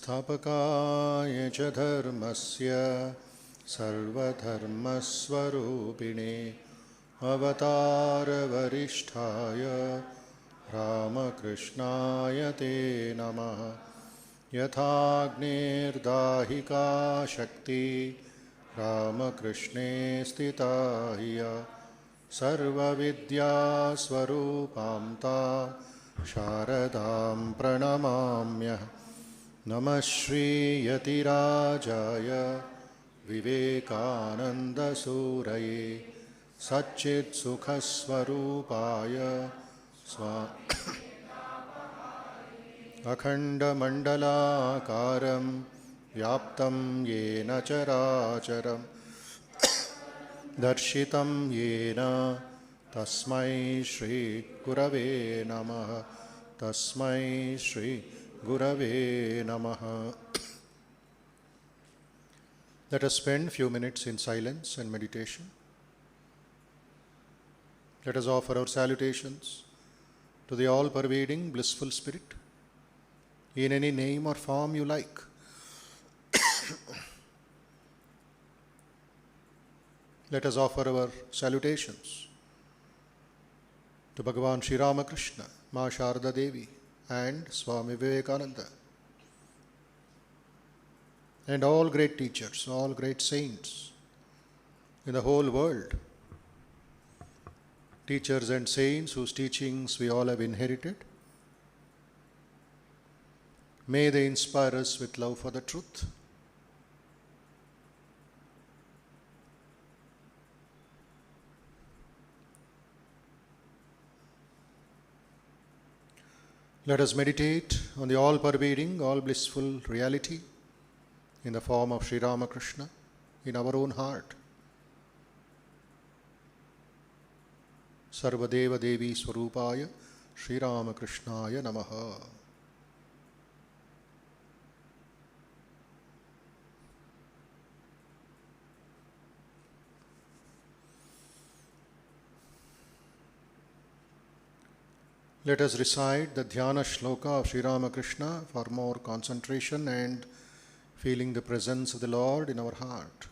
संस्थापकाय च धर्मस्य सर्वधर्मस्वरूपिणे अवतारवरिष्ठाय रामकृष्णाय ते नमः। यथाग्निर्दाहिका शक्ति रामकृष्णे स्थिता ह्य सर्वविद्यास्वरूपां तां शारदां प्रणमाम्यहम्। नमः श्रीयतिराजाय विवेकानन्दसूरये सच्चित्सुखस्वरूपाय अखण्डमण्डलाकारं व्याप्तं येन चराचरं दर्शितं येन तस्मै श्रीगुरवे नमः। तस्मै श्रीगुरवे नमः। Let us spend few minutes in silence and meditation. Let us offer our salutations to the all-pervading blissful spirit in any name or form you like. Let us offer our salutations to Bhagavan Sri Ramakrishna, Ma Sharda Devi and Swami Vivekananda and all great teachers, all great saints in the whole world. Teachers and saints whose teachings we all have inherited. May they inspire us with love for the truth. Let us meditate on the all-pervading, all-blissful reality in the form of Sri Ramakrishna in our own heart. Sarvadeva Devi Swarupaya Sri Ramakrishnaya Namaha. Let us recite the Dhyana Shloka of Sri Ramakrishna for more concentration and feeling the presence of the Lord in our heart.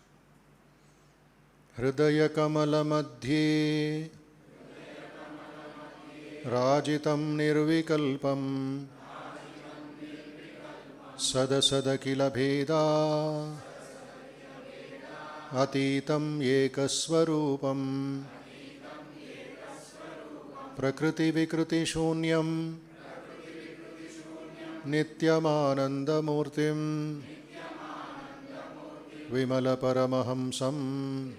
Hridaya Kamala Madhye Rajitam Nirvikalpam Sada Sada Kila Bheda Atitam Ekaswarupam Prakriti Vikruti Shunyam Nityamanandamurtim Vimala Paramahamsam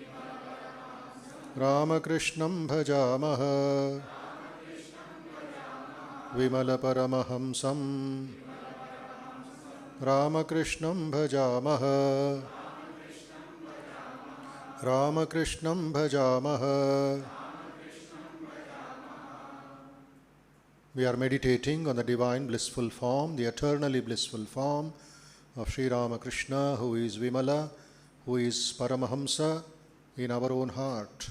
Ramakrishnam Bhajamaha. Vimala Paramahamsam Ramakrishnam Bhajamaha. Ramakrishnam Bhajamaha. We are meditating on the divine blissful form, the eternally blissful form of Sri Ramakrishna, who is Vimala, who is Paramahamsa in our own heart.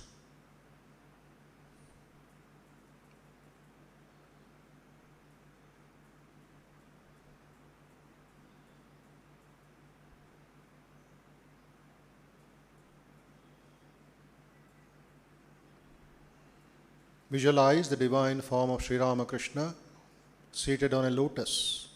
Visualize the divine form of Sri Ramakrishna seated on a lotus.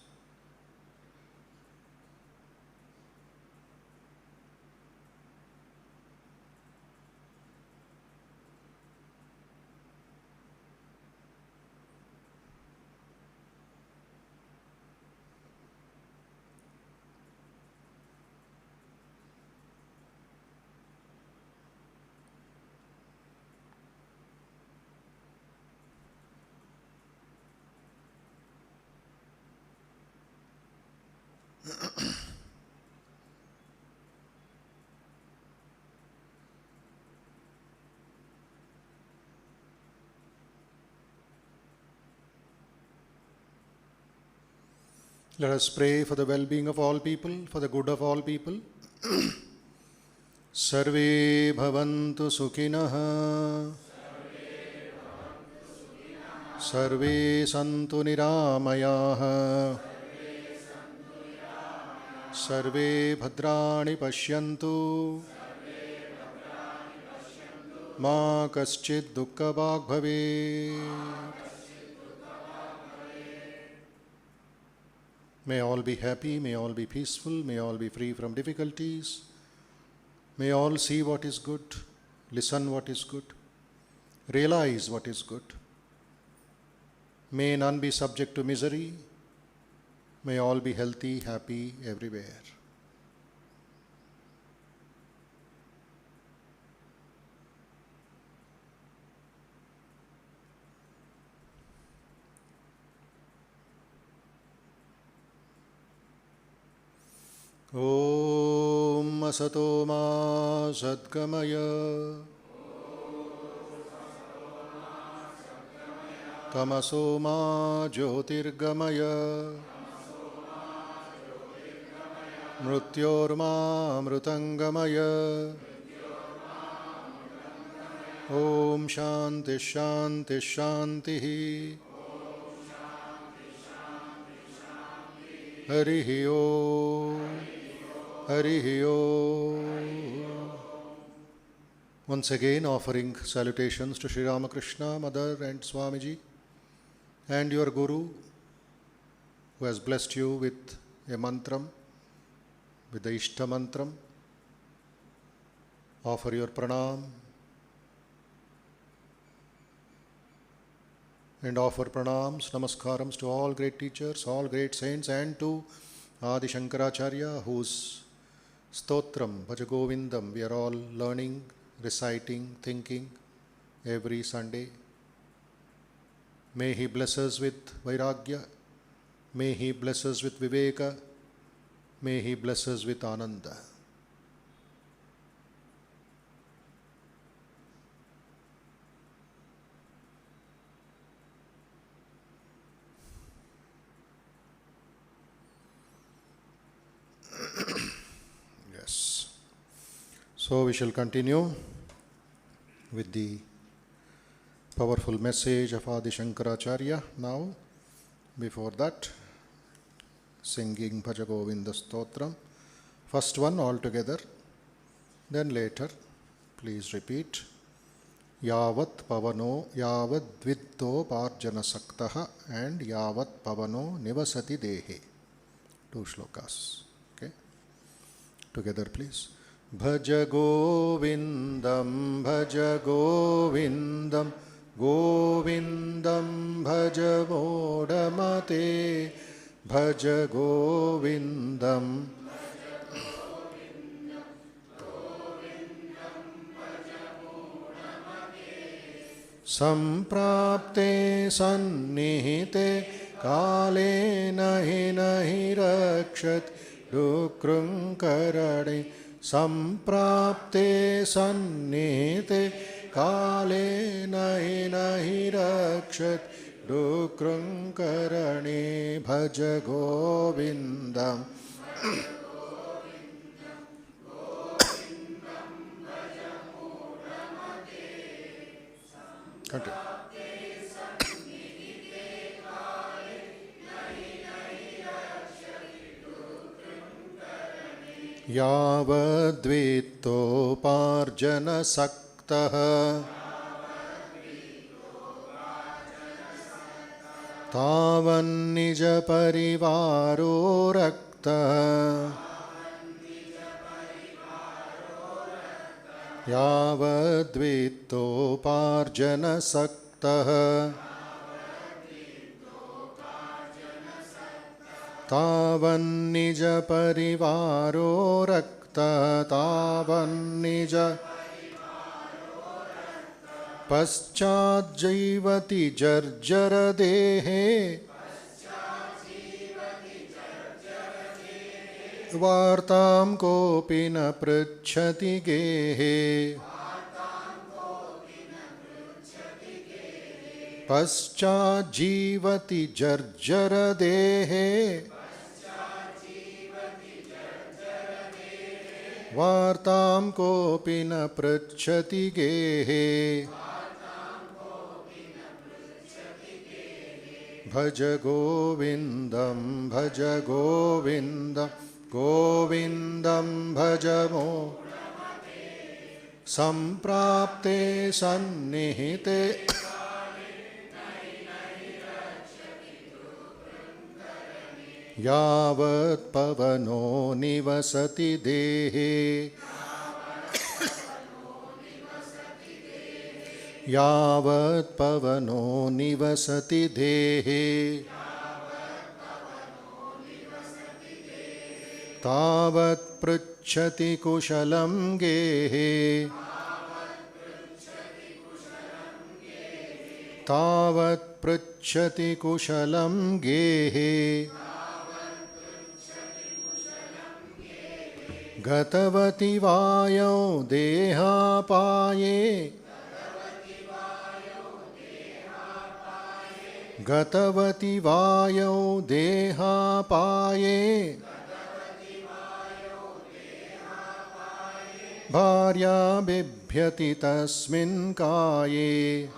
Let us pray for the well-being of all people, for the good of all people. Sarve bhavantu sukhinah. Sarve santu niramayah. सर्वे भद्राणि पश्यन्तु मा कश्चित् दुःखभाग् भवेत्. May all be happy, may all be peaceful, may all be free from difficulties. May all see what is good, listen what is good, realize what is good. May none be subject to misery. May all be healthy, happy everywhere. Om Asato Ma Sadgamaya Tamaso Ma Jyotirgamaya Mrutyorma Amrutangamaya. Om Shanti Shanti Shanti. Harihi Om. Harihi Om. Once again offering salutations to Sri Ramakrishna, Mother and Swamiji and your Guru who has blessed you with a mantram, with the Ishta mantram. Offer your pranam and offer pranams, namaskarams to all great teachers, all great saints, and to Adi Shankaracharya, whose Stotram, Bhaja Govindam, we are all learning, reciting, thinking every Sunday. May he bless us with Vairagya, may he bless us with Viveka, may he bless us with Ananda. Yes. So we shall continue with the powerful message of Adi Shankaracharya now. Before that, singing Bhaja Govindam Stotram. First one all together, then later, please repeat. Yavat pavano yavat dvitto parjana saktaha and yavat pavano nivasati dehe. Two shlokas. Okay. Together please. Bhaja Govindam, Bhaja Govindam, Govindam Bhaja Vodamate, Bhaja Govindam. Samprapte sannihite kale nahi nahi rakshat dukrunkarane. Samprapte sannihite kale nahi nahi rakshat dukrunkarane. Bhaja Govindam. Continue. Yavadvittoparjana saktaha tavan nija parivaro raktaha. Yavadvittoparjana saktaha tavan nija parivaro rakta. Tavan nija paschat jivati jarjara dehe vartam kopi na pruchhati gehe. Paschat jivati jarjara dehe vartam kopi na pruchhati gehe. Bhaja Govindam, Bhaja Govindam, Govindam bhajamo samprapte sannihite yavat pavano nivasati dehe yavat pavano nivasati dehe tavat pruchhati kushalam gehe tavat pruchhati kushalam gehe gatavati vayo dehapaye gatavati vayo dehapaye bharya bibhyati tasmin kaye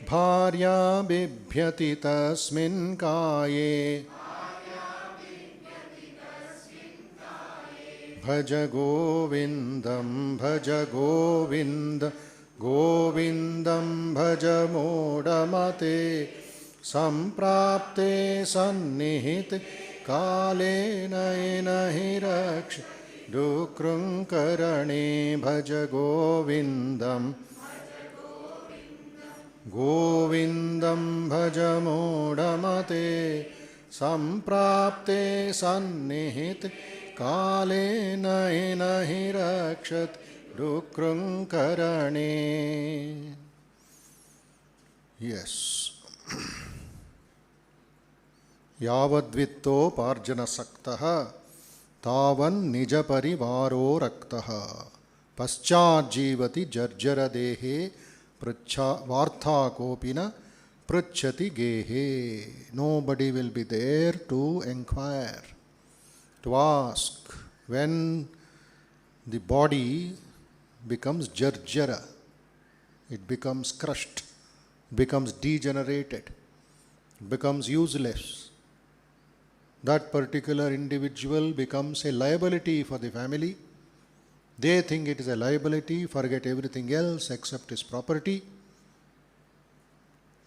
bharya bibhyati tasmin kaye Bhaja Govindam Bhaja Govindam Govindam Bhaja Modamate Samprapte Sannihite Kale Naina Hiraksh Dukrung Karane Bhaja Govindam Govindam Bhaja Modamate Samprapte Sannihite Kale naina hirakshat dukrung karane. Yes. Yavadvitto parjana saktaha tavan nija parivaro raktaha paschat jivati jarjara dehe vartha kopina pruchhati gehe. Nobody will be there to inquire, to ask when the body becomes jarjara, it becomes crushed, becomes degenerated, becomes useless. That particular individual becomes a liability for the family. They think it is a liability, forget everything else except his property,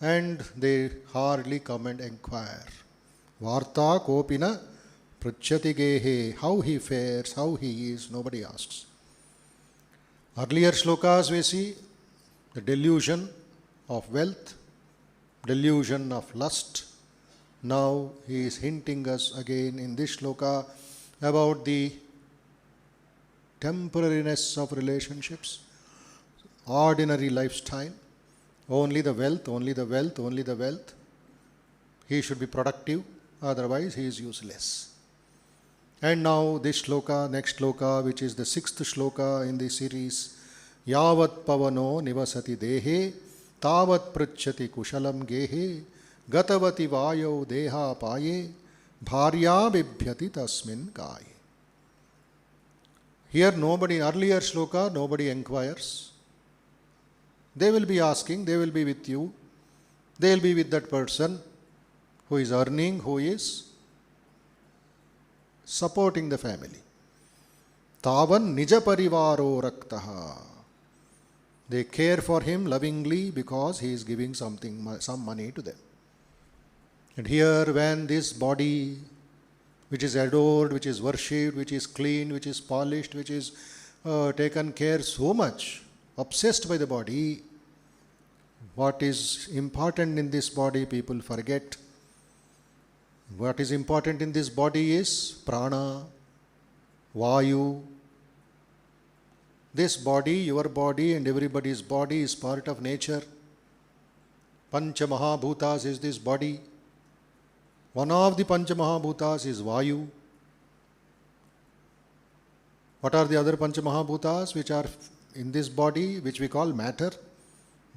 and they hardly come and inquire. Varta kopina pruchhati gehe, how he fares, how he is, nobody asks. Earlier shlokas we see the delusion of wealth, delusion of lust. Now he is hinting us again in this shloka about the temporariness of relationships, ordinary lifestyle, only the wealth, only the wealth, only the wealth. He should be productive, otherwise he is useless. And now this shloka, next shloka, which is the sixth shloka in the series, Yavat pavano nivasati dehe, tavat pruchhati kushalam gehe, gatavati vayo deha paye, bharya bibhyati tasmin kaye. Here nobody, earlier shloka, nobody inquires. They will be asking, they will be with you, they will be with that person who is earning, who is supporting the family. Tavan nija parivaro raktaha. They care for him lovingly because he is giving some money to them. And here when this body, which is adored, which is worshipped, which is cleaned, which is polished, which is taken care so much, obsessed by the body, what is important in this body people forget. What is important in this body is prana, vayu. This body, your body and everybody's body is part of nature. Pancha Mahabhutas is this body. One of the Pancha Mahabhutas is vayu. What are the other Pancha Mahabhutas which are in this body, which we call matter?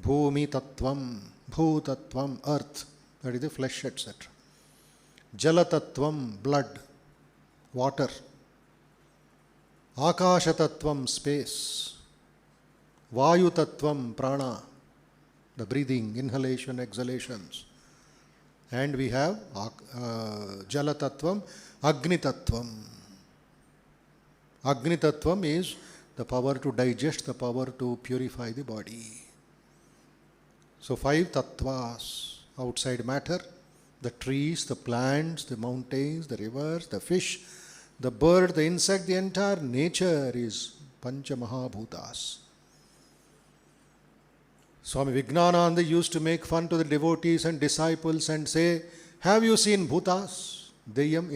Bhumi Tattvam, Bhutattvam, earth, that is the flesh, etc. Jalatattvam, blood, water. Akashatattvam, space. Vayutattvam, prana, the breathing, inhalation, exhalations. And we have Jala Tattvam, Agni Tattvam. Agni Tattvam is the power to digest, the power to purify the body. So 5 tattvas outside matter: the trees, the plants, the mountains, the rivers, the fish, the bird, the insect, the entire nature is Pancha Mahabhutas. Swami Vijnananda used to make fun to the devotees and disciples and say, have you seen bhutas? Deyam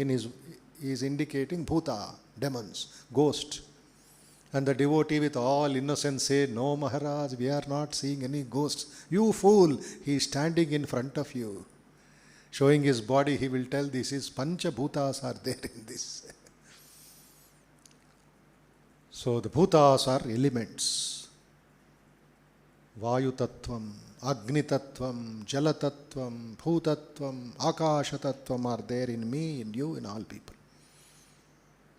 is indicating bhuta, demons, ghost. And the devotee with all innocence say, no Maharaj, we are not seeing any ghosts. You fool, he is standing in front of you. Showing his body, he will tell this is Pancha Bhutas are there in this. So the bhutas are elements. Vayu Tattvam, Agni Tattvam, Jala Tattvam, Bhutatvam, Akasha Tattvam are there in me, in you, in all people.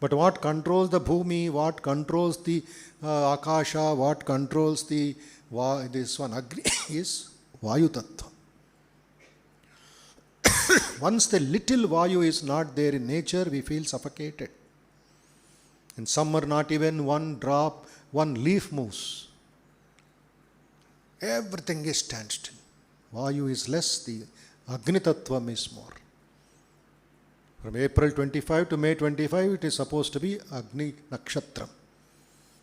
But what controls the Bhumi, what controls the Akasha, what controls the this one Agni is Vayu Tattvam. Once the little Vayu is not there in nature, we feel suffocated. In summer, not even one drop, one leaf moves. Everything is standstill. Vayu is less, the Agni Tattvam is more. From April 25 to May 25, it is supposed to be Agni Nakshatram.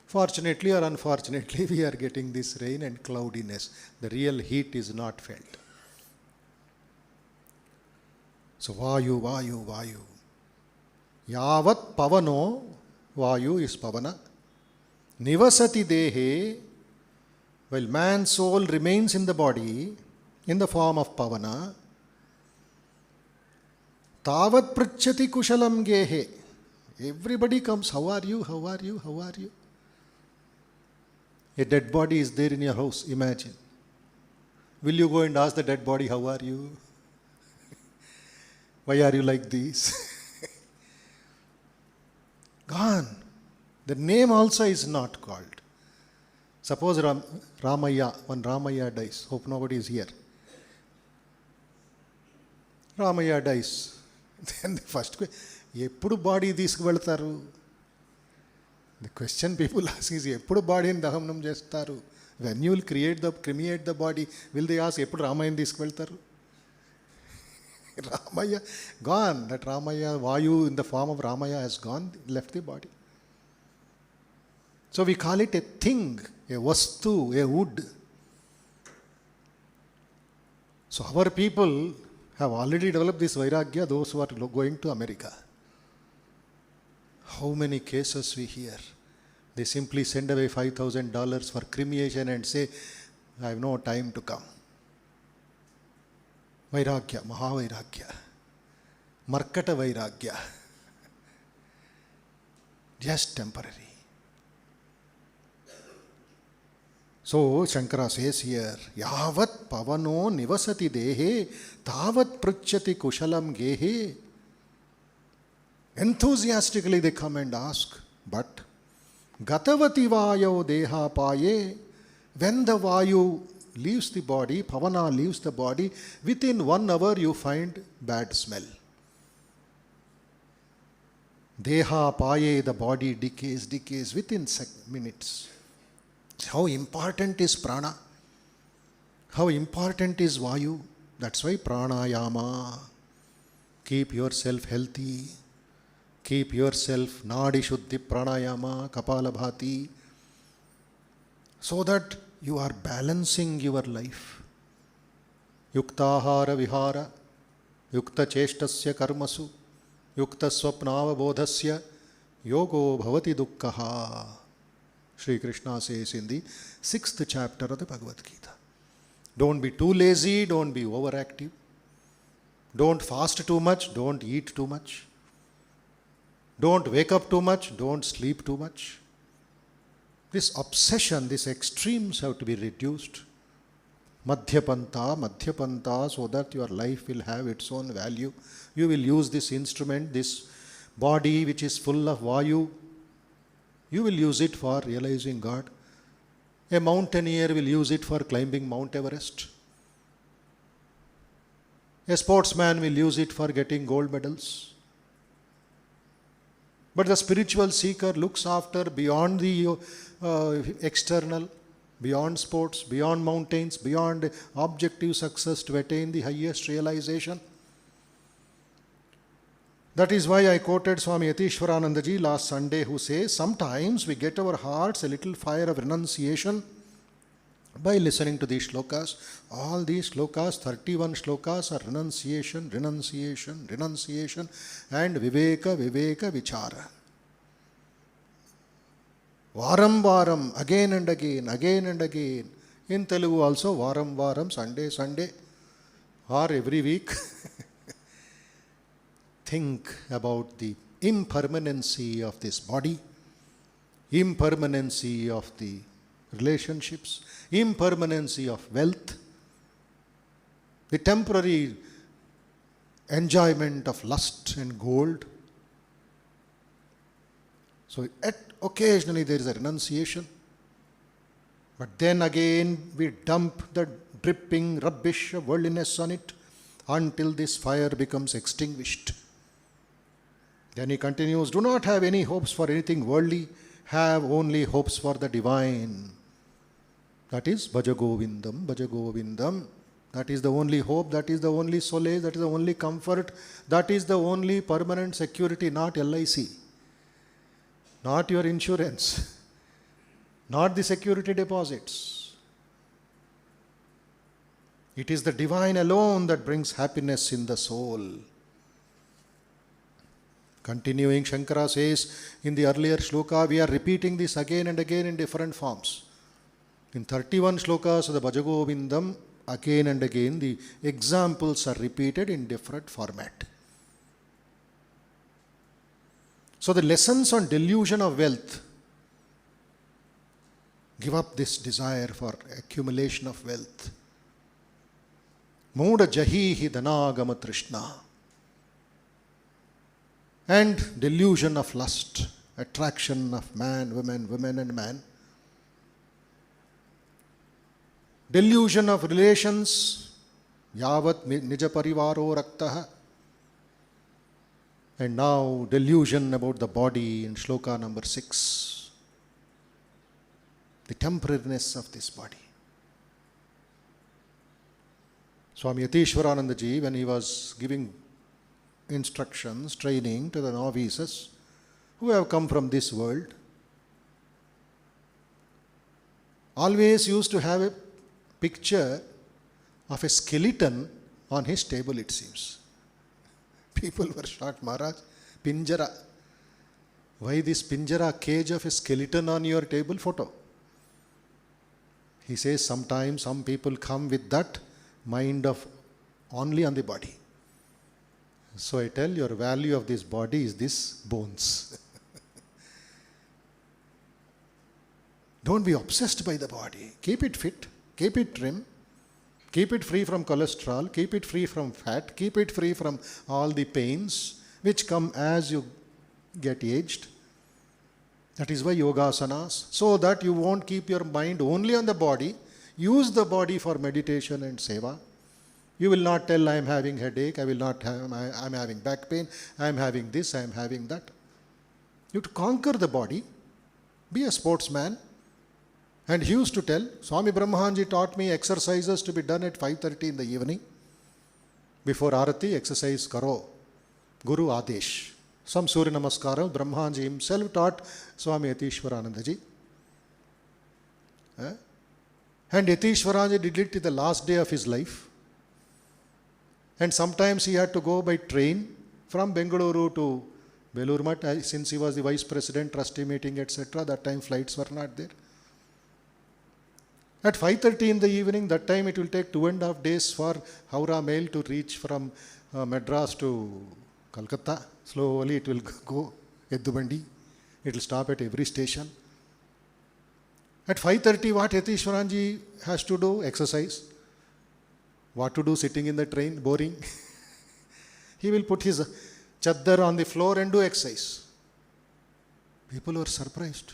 Fortunately or unfortunately, we are getting this rain and cloudiness. The real heat is not felt. So Vayu, Vayu, Vayu. Yavat Pavano, Vayu is Pavana. Nivasati Dehe, while man's soul remains in the body, in the form of Pavana, Tavat Pritchati Kushalam Gehe. Everybody comes, how are you, how are you, how are you? A dead body is there in your house, imagine. Will you go and ask the dead body, how are you? Why are you like this? Gone. The name also is not called. Suppose Ramaya, when Ramaya dies, hope nobody is here. Ramaya dies. Then the first question, Eppudu body తీసుకువెళ్తారు? The question people ask is, Eppudu body ni dahanam chestaru? When you will cremate the body, will they ask, Eppudu Ramayani తీసుకువెళ్తారు? Ramaya, gone. That Ramaya, Vayu in the form of Ramaya has gone, left the body. So we call it a thing, a vastu, a wood. So our people have already developed this vairagya, those who are going to America. How many cases we hear? They simply send away $5,000 for cremation and say, I have no time to come. Vairagya, Mahavairagya, Markata Vairagya. Just temporary. So Shankara says here, Yavat Pavano Nivasati Dehe, Tavat Pritchati Kushalam Gehe. Enthusiastically they come and ask, but Gatavati Vayo Deha Paye, when the Vayu leaves the body, Pavana leaves the body, within 1 hour you find bad smell. Deha Paye, the body decays within minutes. How important is prana? How important is Vayu? That's why pranayama. Keep yourself healthy. Keep yourself nadi shuddhi pranayama, kapalabhati. So that you are balancing your life. Yuktahara vihara, yukta cheshtasya karmasu, yukta swapnava bodhasya, yogo bhavati dukkhaha. Sri Krishna says in the 6th chapter of the Bhagavad Gita. Don't be too lazy, don't be overactive. Don't fast too much, don't eat too much. Don't wake up too much, don't sleep too much. This obsession, these extremes have to be reduced. Madhyapanta, so that your life will have its own value. You will use this instrument, this body which is full of Vayu. You will use it for realizing God. A mountaineer will use it for climbing Mount Everest. A sportsman will use it for getting gold medals. But the spiritual seeker looks after beyond the external, beyond sports, beyond mountains, beyond objective success to attain the highest realization. That is why I quoted Swami Yatishwaranandaji last Sunday, who says, sometimes we get our hearts a little fire of renunciation by listening to these shlokas. All these shlokas, 31 shlokas, are renunciation, renunciation, renunciation, and viveka, viveka, vichara. Varam varam, again and again, again and again. In Telugu also, varam varam, Sunday, Sunday, or every week. Think about the impermanency of this body, impermanency of the relationships, impermanency of wealth, the temporary enjoyment of lust and gold. So occasionally there is a renunciation, but then again we dump the dripping rubbish of worldliness on it until this fire becomes extinguished. Then he continues, do not have any hopes for anything worldly, have only hopes for the divine. That is Bhaja Govindam, Bhaja Govindam. That is the only hope, that is the only solace, that is the only comfort, that is the only permanent security, not LIC, not your insurance, not the security deposits. It is the divine alone that brings happiness in the soul. Continuing, Shankara says in the earlier shloka, we are repeating this again and again in different forms. In 31 shlokas of the Bhaja Govindam, again and again the examples are repeated in different format. So the lessons on delusion of wealth: give up this desire for accumulation of wealth. Mooda jahihi dhanagama trishna. And delusion of lust, attraction of man, women, women and man. Delusion of relations, yavat nija parivaro raktaha. And now delusion about the body in shloka number 6. The temporariness of this body. Swami Yatishwaranandaji, when he was giving instructions, training to the novices who have come from this world, always used to have a picture of a skeleton on his table, it seems. People were shocked, Maharaj, Pinjara. Why this Pinjara, cage of a skeleton on your table photo? He says sometimes some people come with that mind of only on the body. So I tell, your value of this body is this bones. Don't be obsessed by the body. Keep it fit, keep it trim, keep it free from cholesterol, keep it free from fat, keep it free from all the pains which come as you get aged. That is why yogasanas, so that you won't keep your mind only on the body. Use the body for meditation and seva. You will not tell, I am having headache, I am having back pain, I am having this, I am having that. You have to conquer the body, be a sportsman. And he used to tell, Swami Brahmanji taught me exercises to be done at 5:30 in the evening. Before Arati, exercise karo, Guru Adesh. Some Surya Namaskara, Brahmanji himself taught Swami Yatishwaranandaji. And Yatishwaranandaji did it in the last day of his life. And sometimes he had to go by train from Bengaluru to Belur Math, since he was the vice president, trustee meeting, etc. That time flights were not there. At 5:30 in the evening, that time it will take 2.5 days for Howrah mail to reach from Madras to Calcutta. Slowly it will go, Eddubandi. It will stop at every station. At 5:30, what Yatishwaranji has to do? Exercise. What to do sitting in the train? Boring. He will put his chaddar on the floor and do exercise. People were surprised.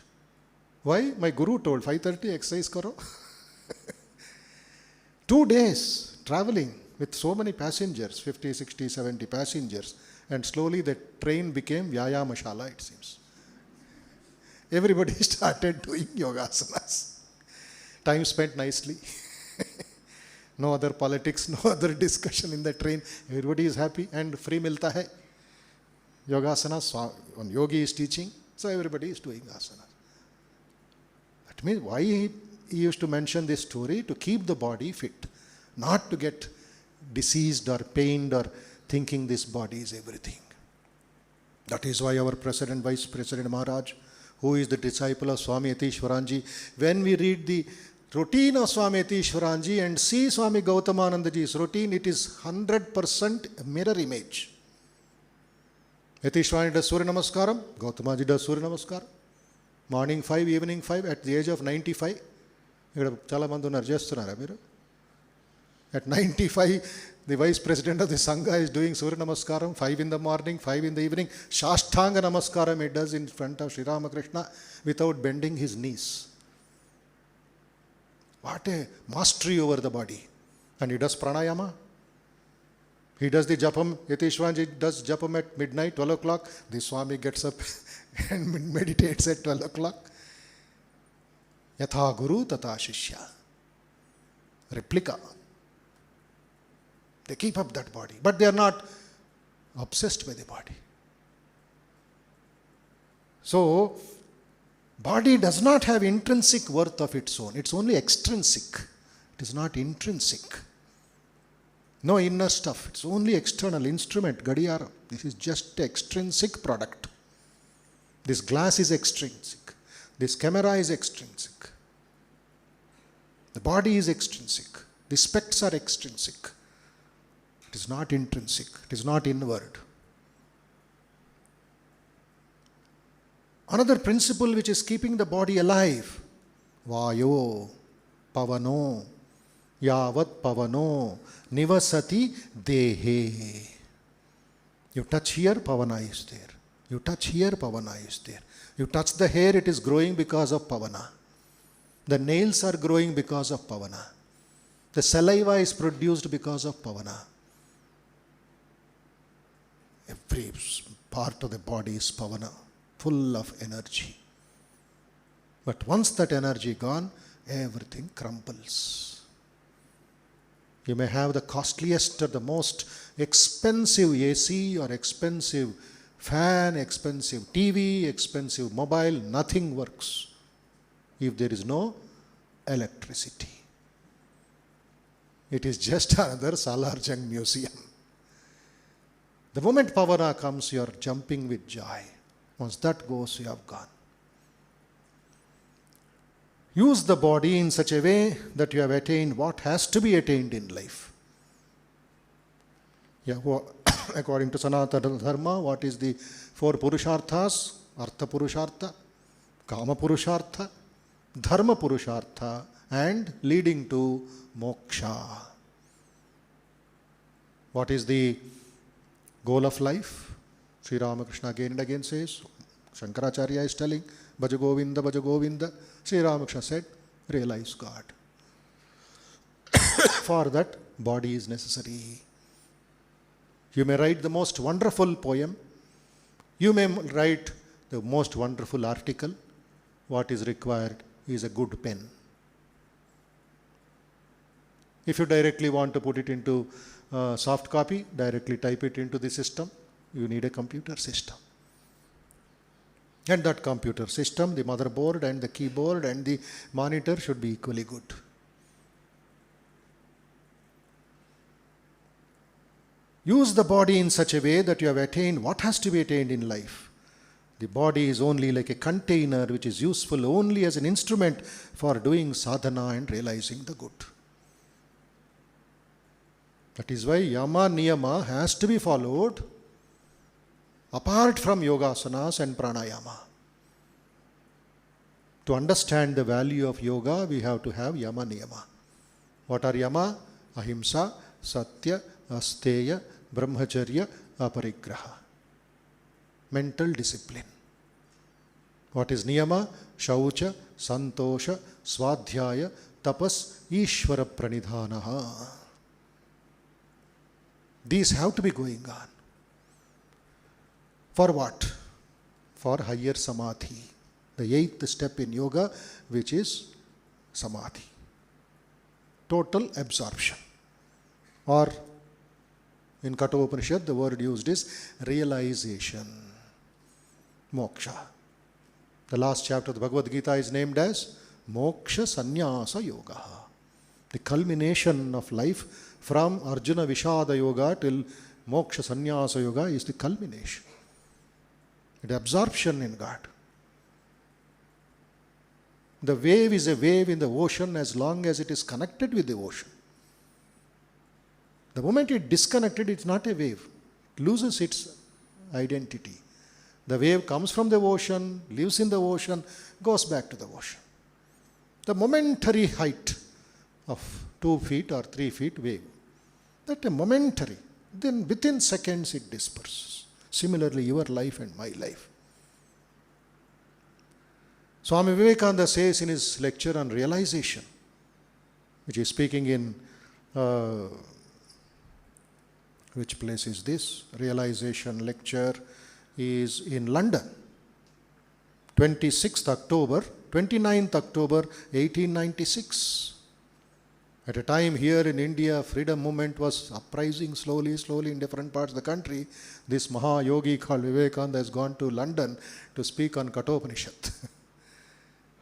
Why? My guru told, 5:30 exercise karo. 2 days traveling with so many passengers, 50, 60, 70 passengers, and slowly the train became Vyayamashala, it seems. Everybody started doing yogasanas. Time spent nicely. No other politics, no other discussion in the train. Everybody is happy and free milta hai. Yogasana, when yogi is teaching, so everybody is doing asana. That means why he used to mention this story? To keep the body fit, not to get diseased or pained or thinking this body is everything. That is why our President, Vice President Maharaj, who is the disciple of Swami Yatishwaranji, when we read the routine of Swami Yatishwaranji and see Swami Gautamanandaji's routine, it is 100% mirror image. Yatishwaranji does Surya Namaskaram, Gautamaji does Surya Namaskaram. Morning 5, evening 5, at the age of 95. At 95, the Vice President of the Sangha is doing Surya Namaskaram, 5 in the morning, 5 in the evening. Shashtanga Namaskaram he does in front of Sri Ramakrishna without bending his knees. What a mastery over the body. And he does pranayama. He does the japam. Yatishwaranji does japam at midnight, 12 o'clock. The Swami gets up and meditates at 12 o'clock. Yatha Guru Tata Shishya. Replica. They keep up that body. But they are not obsessed by the body. So, body does not have intrinsic worth of its own. It's only extrinsic. It is not intrinsic. No inner stuff. It's only external instrument, Gadiyara. This is just extrinsic product. This glass is extrinsic. This camera is extrinsic. The body is extrinsic. The specs are extrinsic. It is not intrinsic. It is not inward. Another principle which is keeping the body alive. Vayo, pavano, yavat pavano, nivasati dehe. You touch here, pavana is there. You touch here, pavana is there. You touch the hair, it is growing because of pavana. The nails are growing because of pavana. The saliva is produced because of pavana. Every part of the body is pavana, full of energy. But once that energy gone, everything crumbles. You may have the costliest or the most expensive AC or expensive fan, expensive TV, expensive mobile, nothing works if there is no electricity. It is just another Salarjung museum. The moment pavana comes, you are jumping with joy. Once that goes, you have gone. Use the body in such a way that you have attained what has to be attained in life. Yeah, according to Sanatana Dharma, what is the 4 Purusharthas? Artha Purushartha, Kama Purushartha, Dharma Purushartha, and leading to moksha. What is the goal of life? Sri Ramakrishna again and again says, Shankaracharya is telling, Bhaja Govinda, Bhaja Govinda. Sri Ramakrishna said, realize God. For that, body is necessary. You may write the most wonderful poem. You may write the most wonderful article. What is required is a good pen. If you directly want to put it into soft copy, directly type it into the system, you need a computer system. And that computer system, the motherboard and the keyboard and the monitor should be equally good. Use the body in such a way that you have attained what has to be attained in life. The body is only like a container which is useful only as an instrument for doing sadhana and realizing the good. That is why yama niyama has to be followed apart from yogasanas and pranayama. To understand the value of yoga, we have to have yama niyama. What are yama? Ahimsa, satya, asteya, brahmacharya, aparigraha. Mental discipline. What is niyama? Shaucha, santosha, swadhyaya, tapas, ishvara pranidhanaha. These have to be going on. For what? For higher samadhi. The 8th step in yoga, which is samadhi. Total absorption. Or in Kathopanishad, the word used is realization. Moksha. The last chapter of the Bhagavad Gita is named as Moksha Sannyasa Yoga. The culmination of life from Arjuna Vishada Yoga till Moksha Sannyasa Yoga is the culmination. The absorption in God. The wave is a wave in the ocean as long as it is connected with the ocean. The moment it is disconnected, it's not a wave. It loses its identity. The wave comes from the ocean, lives in the ocean, goes back to the ocean. The momentary height of 2 feet or 3 feet wave, that a momentary, then within seconds it disperses. Similarly, your life and my life. Swami Vivekananda says in his lecture on realization, which is speaking in, which place is this? Realization lecture is in London, 26th October, 29th October 1896. At a time here in India, freedom movement was uprising slowly in different parts of the country. This Mahayogi called Vivekananda has gone to London to speak on Kathopanishad.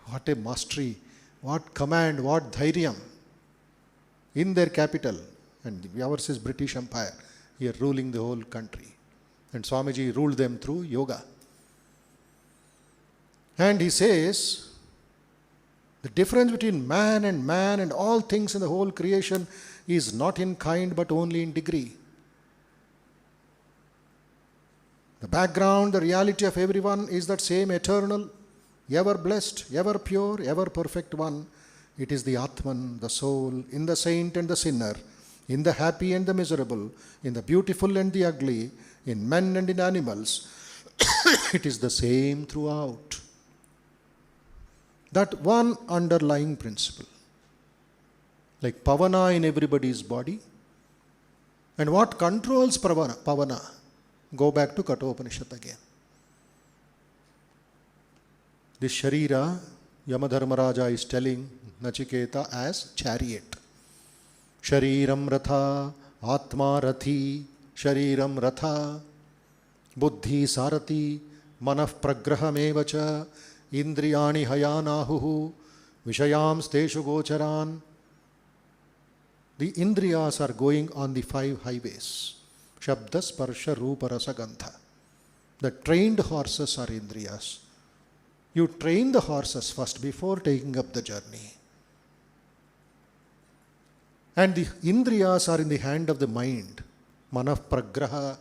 What a mastery, what command, what dhairyam in their capital. And ours is British Empire, here ruling the whole country. And Swamiji ruled them through yoga. And he says, the difference between man and all things in the whole creation is not in kind but only in degree. The background, the reality of everyone is that same eternal, ever blessed, ever pure, ever perfect one. It is the Atman, the soul, in the saint and the sinner, in the happy and the miserable, in the beautiful and the ugly, in men and in animals. It is the same throughout. That one underlying principle, like pavana in everybody's body. And what controls pavana? Go back to Kathopanishad again. This Sharira, Yamadharmaraja is telling Nachiketa as chariot. Shariram Ratha, Atma Rathi, Shariram Ratha, Buddhi Sarati, Manaf Pragrahamevacha, Indriyani Hayanahu, Vishayam Steshu Gocharan. The Indriyas are going on the 5 highways. Shabda, Sparsha, Rupa, Rasa, Gandha. The trained horses are Indriyas. You train the horses first before taking up the journey. And the Indriyas are in the hand of the mind. Manaf Pragraha.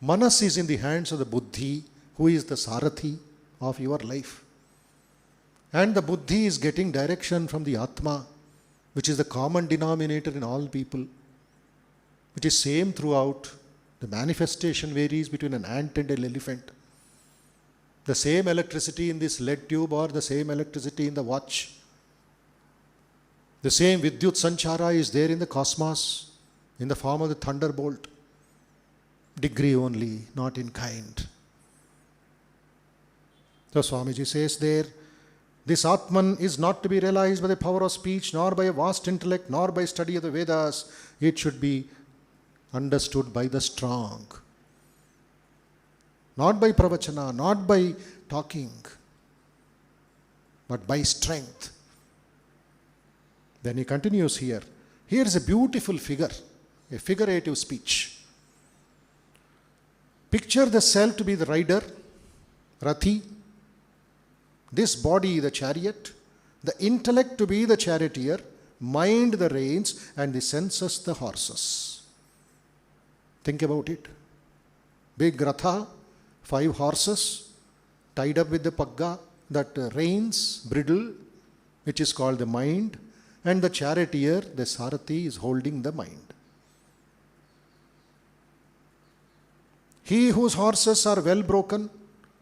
Manas is in the hands of the Buddhi, who is the Sarathi of your life. And the Buddhi is getting direction from the Atma, which is the common denominator in all people. It is same throughout. The manifestation varies between an ant and an elephant. The same electricity in this lead tube or the same electricity in the watch. The same Vidyut Sanchara is there in the cosmos in the form of the thunderbolt. Degree only, not in kind. So Swamiji says there, this Atman is not to be realized by the power of speech, nor by a vast intellect, nor by study of the Vedas. It should be understood by the strong. Not by pravachana, not by talking, but by strength. Then he continues here. Here is a beautiful figure, a figurative speech. Picture the self to be the rider, Rathi, this body the chariot, the intellect to be the charioteer, mind the reins, and the senses the horses. Think about it. Big Ratha, 5 horses, tied up with the pagga, that reins, bridle, which is called the mind, and the charioteer, the Sarathi, is holding the mind. He whose horses are well broken,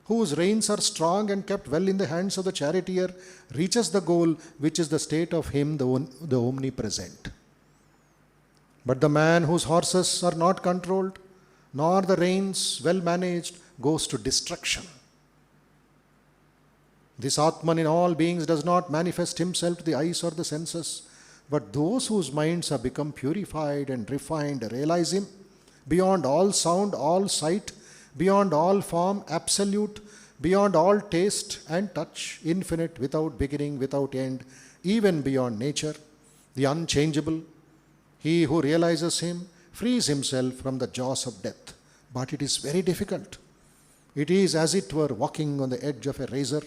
whose reins are strong and kept well in the hands of the charioteer, reaches the goal, which is the state of him, the omnipresent. But the man whose horses are not controlled, nor the reins well managed, goes to destruction. This Atman in all beings does not manifest himself to the eyes or the senses, but those whose minds have become purified and refined realize him beyond all sound, all sight, beyond all form, absolute, beyond all taste and touch, infinite, without beginning, without end, even beyond nature, the unchangeable. He who realizes him frees himself from the jaws of death. But it is very difficult. It is as it were walking on the edge of a razor.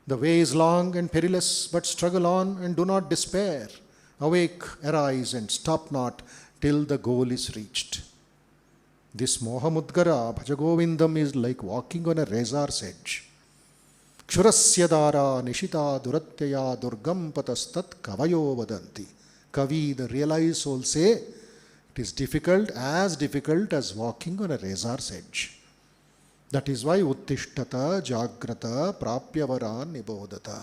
The way is long and perilous, but struggle on and do not despair. Awake, arise, and stop not till the goal is reached. This Mohamudgara, Bhaja Govindam, is like walking on a razor's edge. Kshurasya dara nishita duratyaya durgam patastat kavayo vadanti. Kavi, the realized soul, say, it is difficult as walking on a razor's edge. That is why Uttishtata, Jagrata, Prapyavaran, Nibodhata.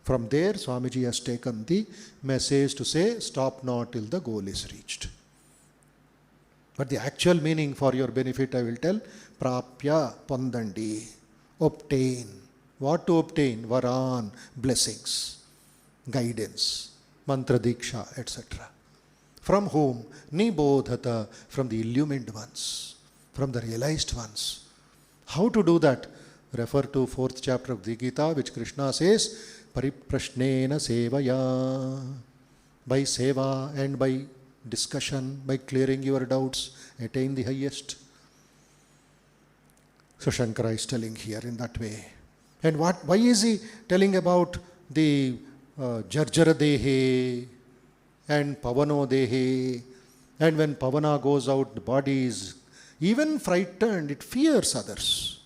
From there, Swamiji has taken the message to say, stop not till the goal is reached. But the actual meaning for your benefit, I will tell, Prapya Pandandi, obtain. What to obtain? Varan, blessings, guidance, mantra diksha, etc. From whom? Nibodhata, from the illumined ones, from the realized ones. How to do that? Refer to 4th chapter of the Gita, which Krishna says, Pariprashnena sevaya. By seva and by discussion, by clearing your doubts, attain the highest. So Shankara is telling here in that way. And why is he telling about the Jarjara Dehe and Pavano Dehe? And when Pavana goes out, the body is even frightened, it fears others.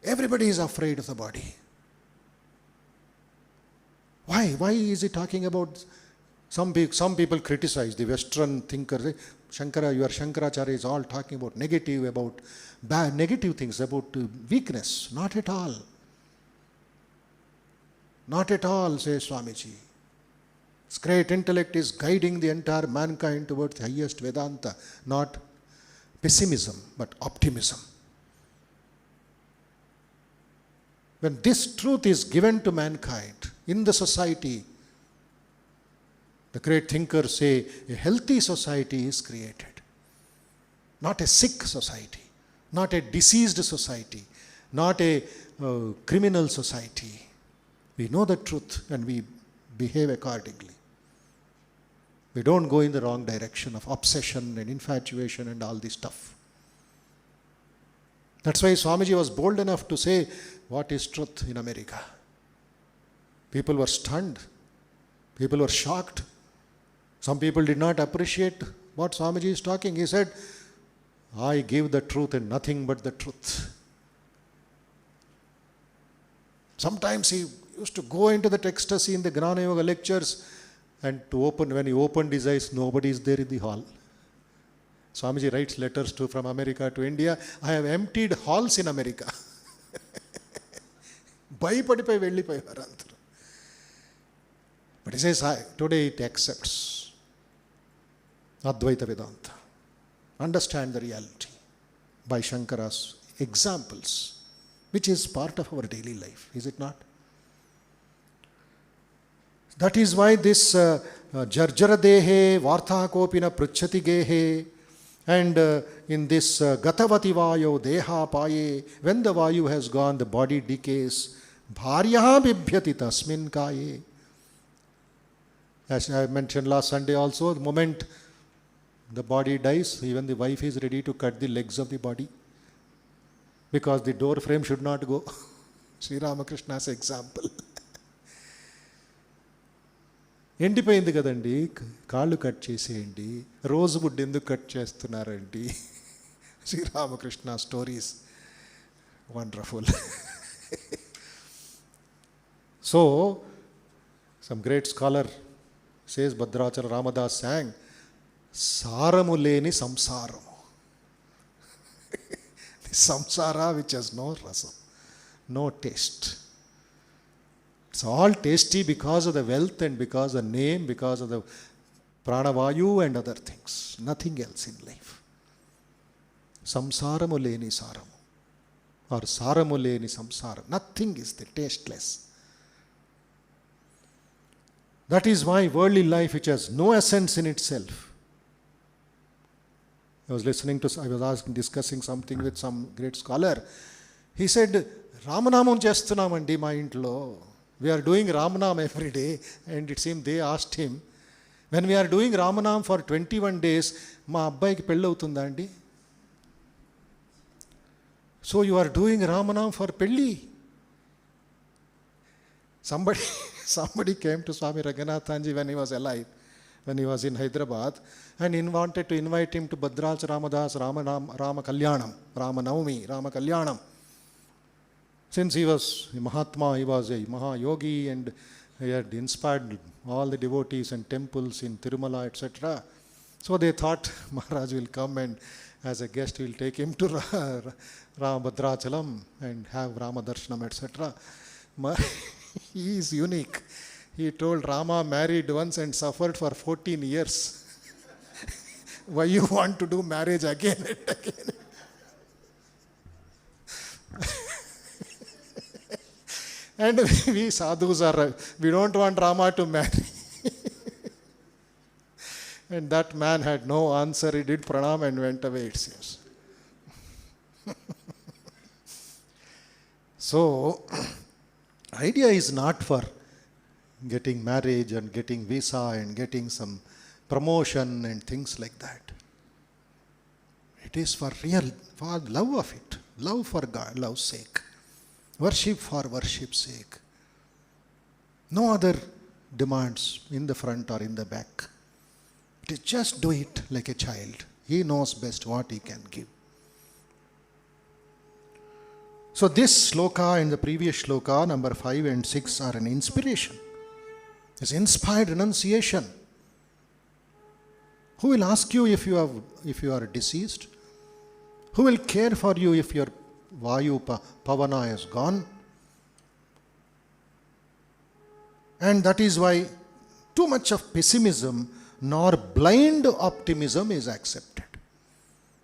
Everybody is afraid of the body. Why? Why is he talking about? Some people criticize the Western thinkers. Shankara, your Shankaracharya is all talking about bad, negative things, about weakness. Not at all. Not at all, says Swamiji. His great intellect is guiding the entire mankind towards the highest Vedanta, not pessimism, but optimism. When this truth is given to mankind in the society, the great thinkers say a healthy society is created. Not a sick society, not a diseased society, not a criminal society. We know the truth and we behave accordingly. We don't go in the wrong direction of obsession and infatuation and all this stuff. That's why Swamiji was bold enough to say, what is truth in America? People were stunned. People were shocked. Some people did not appreciate what Swamiji is talking. He said, I give the truth and nothing but the truth. Sometimes he used to go into the ecstasy in the Gnana Yoga lectures, and when he opened his eyes, nobody is there in the hall. Swamiji writes letters from America to India. I have emptied halls in America. But he says, today it accepts Advaita Vedanta. Understand the reality by Shankara's examples, which is part of our daily life, is it not? That is why this Jarjara Dehe, Vartha Kopina Pruchati Gehe, and in this Gatavati Vayo, Deha Paye, when the Vayu has gone, the body decays. Bharyaha Bibhyati Tasmin Kaye. As I mentioned last Sunday also, the moment the body dies, even the wife is ready to cut the legs of the body, because the door frame should not go. Sri Ramakrishna's example. ఎండిపోయింది కదండి, కాళ్ళు cut చేసేయండి, రోజు would ఎందుకు cut చేస్తున్నారండి? Sri Ramakrishna stories wonderful. So, some great scholar says, Bhadrachala Ramadas sang, Saramu leni samsaramu. The samsara which has no rasa, no taste. It's all tasty because of the wealth and because of the name, because of the pranavayu and other things. Nothing else in life. Samsaramu leni saramu. Or saramu leni samsara. Nothing is there, tasteless. That is why worldly life, which has no essence in itself. I was discussing something with some great scholar. He said, Ramanamam chestunamandi ma intlo. We are doing Ramanam every day. And it seemed they asked him, when we are doing Ramanam for 21 days, ma abbaiki pelli avutunda andi? So you are doing Ramanam for pelli? Somebody came to Swami Raghunathanji when he was alive, when he was in Hyderabad, and he wanted to invite him to Bhadraj Ramadas Rama Kalyanam, Rama Navami, Rama Kalyanam. Since he was a Mahatma, he was a Mahayogi, and he had inspired all the devotees and temples in Tirumala, etc. So they thought Maharaj will come and as a guest will take him to Bhadrachalam and have Rama Darshanam, etc. He is unique. He told Rama married once and suffered for 14 years. Why you want to do marriage again and again? And we sadhus we don't want Rama to marry. And that man had no answer. He did pranam and went away, it seems. So, idea is not for getting marriage and getting visa and getting some promotion and things like that. It is for love of it. Love for God, love's sake. Worship for worship's sake. No other demands in the front or in the back. It is just do it like a child. He knows best what he can give. So this sloka and the previous sloka, number 5 and 6, are an inspiration. It's inspired renunciation. Who will ask you if you are deceased? Who will care for you if your Vayu Pavana is gone? And that is why too much of pessimism nor blind optimism is accepted.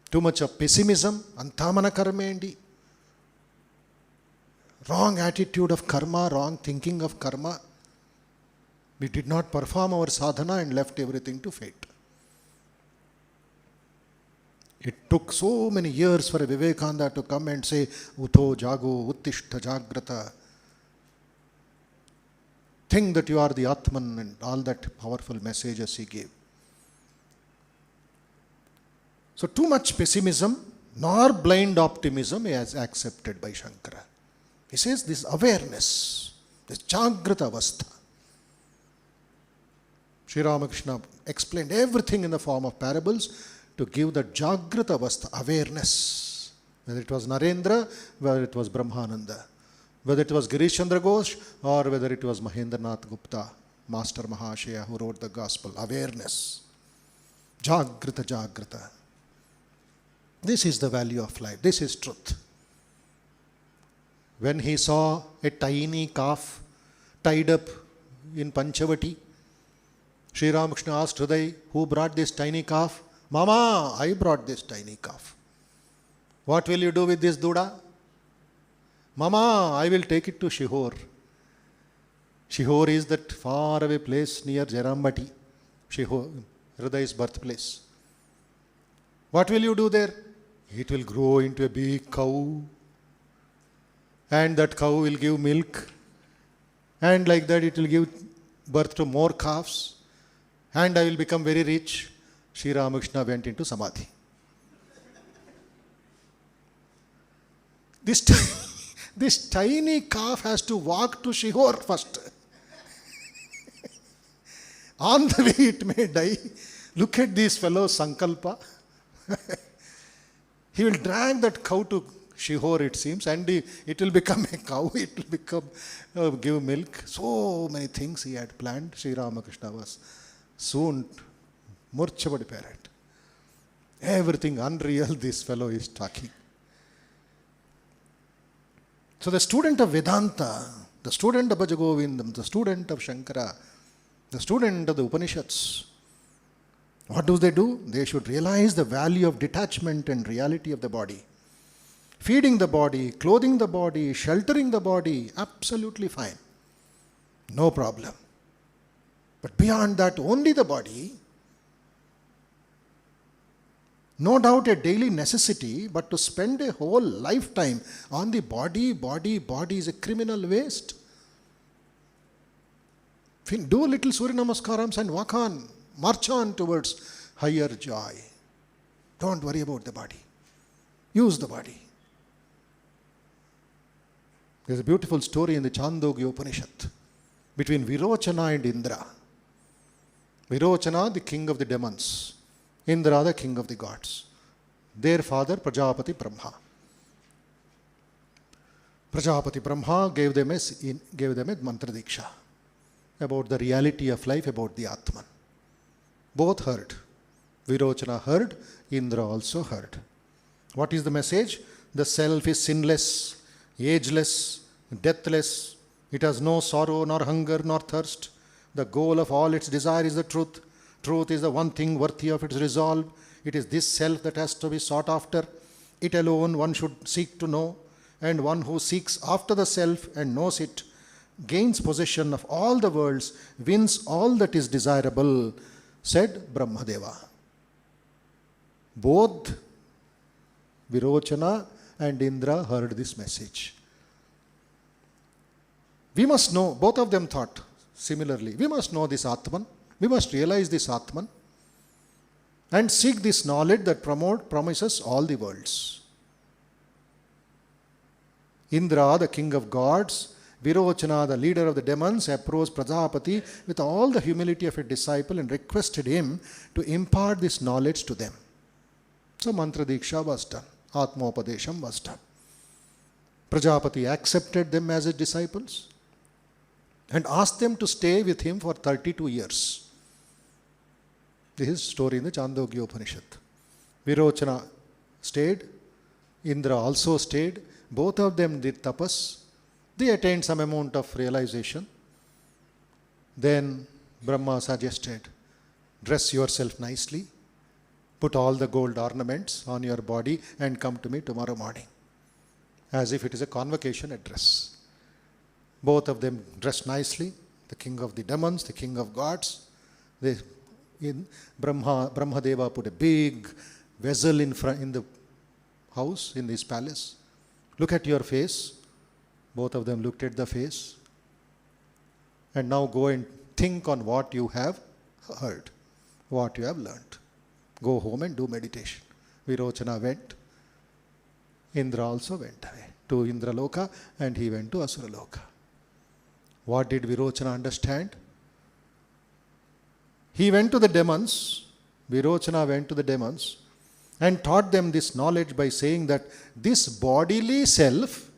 Too much of pessimism, antamana karmendi. Wrong attitude of karma, wrong thinking of karma. We did not perform our sadhana and left everything to fate. It took so many years for a Vivekananda to come and say, Uto jago uttishta jagrata. Think that you are the Atman, and all that powerful messages he gave. So too much pessimism nor blind optimism is accepted by Shankara. He says this awareness, this jagrata avastha. Sri Ramakrishna explained everything in the form of parables to give the jagrata avastha, awareness. Whether it was Narendra, whether it was Brahmananda, whether it was Girish Chandra Ghosh, or whether it was Mahendranath Gupta, Master Mahashaya who wrote the Gospel. Awareness. Jagrata, jagrata. This is the value of life. This is truth. When he saw a tiny calf tied up in Panchavati, Sri Ramakrishna asked Hriday, who brought this tiny calf? Mama, I brought this tiny calf. What will you do with this duda? Mama, I will take it to Shihor. Shihor is that far away place near Jarambati, Shihor, Hriday's birthplace. What will you do there? It will grow into a big cow. And that cow will give milk. And like that it will give birth to more calves. And I will become very rich. Sri Ramakrishna went into Samadhi. This tiny calf has to walk to Shihor first. On the way it may die. Look at these fellows, Sankalpa. He will drag that cow to Shihor, it seems, and it will become a cow, it will become, give milk. So many things he had planned. Sri Ramakrishna was soon Murchabadi parent. Everything unreal this fellow is talking. So the student of Vedanta the student of Bhaja Govindam, the student of Shankara, the student of the Upanishads. What do? They should realize the value of detachment and reality of the body. Feeding the body, clothing the body, sheltering the body, absolutely fine. No problem. But beyond that, only the body, no doubt a daily necessity, but to spend a whole lifetime on the body is a criminal waste. Do a little Surya Namaskarams and walk on, march on towards higher joy. Don't worry about the body. Use the body. There's a beautiful story in the Chandogya Upanishad between Virochana and Indra. Virochana, the king of the demons. Indra, the king of the gods. Their father, Prajapati Brahma. Prajapati Brahma gave them a mantra diksha about the reality of life, about the Atman. Both heard. Virochana heard, Indra also heard. What is the message? The self is sinless, ageless, deathless. It has no sorrow, nor hunger, nor thirst. The goal of all its desire is the truth. Truth is the one thing worthy of its resolve. It is this self that has to be sought after. It alone one should seek to know. And one who seeks after the self and knows it gains possession of all the worlds, wins all that is desirable, said Brahmadeva. Both Virochana and Indra heard this message. We must know, both of them thought similarly, we must know this Atman, we must realize this Atman and seek this knowledge that promises all the worlds. Indra, the king of gods, Virochana, the leader of the demons, approached Prajapati with all the humility of a disciple and requested him to impart this knowledge to them. So mantra diksha was done, Atmopadesham was done. Prajapati accepted them as his disciples and asked them to stay with him for 32 years. This is story in the Chandogya Upanishad. Virochana stayed, Indra also stayed. Both of them did tapas. They attained some amount of realization. Then Brahma suggested, dress yourself nicely, put all the gold ornaments on your body and come to me tomorrow morning. As if it is a convocation address. Both of them dressed nicely, the king of the demons, the king of gods. Brahmadeva put a big vessel in the house, in his palace. Look at your face. Both of them looked at the face. And now go and think on what you have heard, what you have learnt. Go home and do meditation. Virochana went. Indra also went away to Indraloka and he went to Asuraloka. What did Virochana understand? He went to the demons, Virochana went to the demons and taught them this knowledge by saying that this bodily self,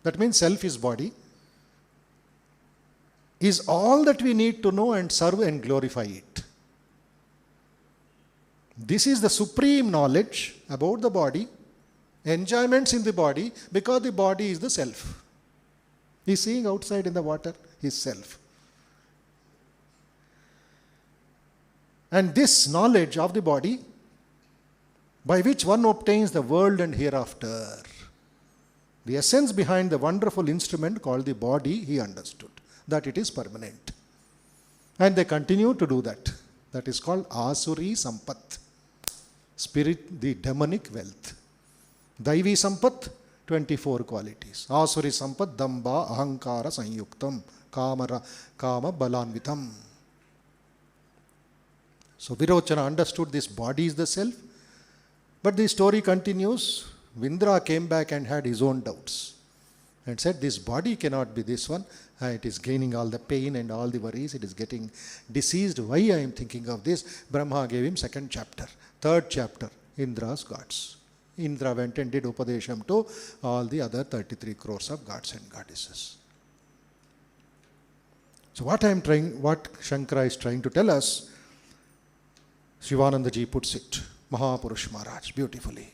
that means self is body, is all that we need to know and serve and glorify it. This is the supreme knowledge about the body, enjoyments in the body, because the body is the self. He is seeing outside in the water, his self. And this knowledge of the body, by which one obtains the world and hereafter, the essence behind the wonderful instrument called the body, he understood, that it is permanent. And they continue to do that. That is called Asuri Sampat. Spirit, the demonic wealth. Daivi Sampat, 24 qualities. Asuri Sampat, Damba, Ahankara, Sanyuktam, Kama, Balanvitam. So Virochana understood this body is the self. But the story continues. Indra came back and had his own doubts. And said, this body cannot be this one. It is gaining all the pain and all the worries. It is getting diseased. Why I am thinking of this? Brahma gave him second chapter. Third chapter, Indra's gods. Indra went and did Upadesham to all the other 33 crores of gods and goddesses. So what Shankara is trying to tell us, Shivanandaji puts it, Mahapurush Maharaj, beautifully.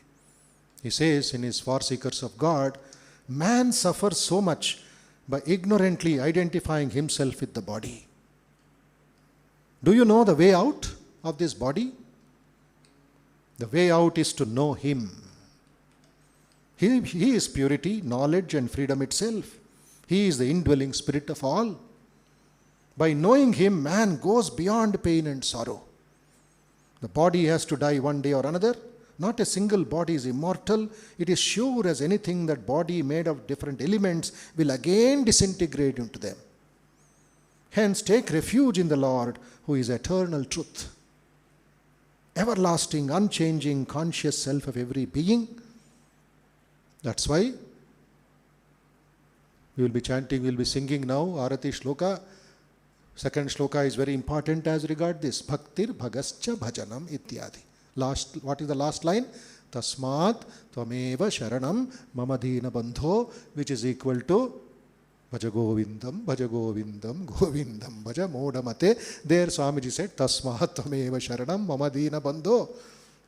He says in his Far Seekers of God, man suffers so much by ignorantly identifying himself with the body. Do you know the way out of this body? The way out is to know him. He is purity, knowledge, and freedom itself. He is the indwelling spirit of all. By knowing him, man goes beyond pain and sorrow. The body has to die one day or another. Not a single body is immortal. It is sure as anything that body made of different elements will again disintegrate into them. Hence, take refuge in the Lord, who is eternal truth, everlasting, unchanging, conscious self of every being. That's why we will be chanting, we will be singing now Arati Shloka. Second shloka is very important as regard this. Bhaktir bhagascha bhajanam ityadi. What is the last line? Tasmat tvameva sharanam mama dina bandho, which is equal to Bhaja Govindam, Bhaja Govindam, Govindam, Bhaja Modamate. There Swamiji said, Tasmat tvameva sharanam mama dina bandho.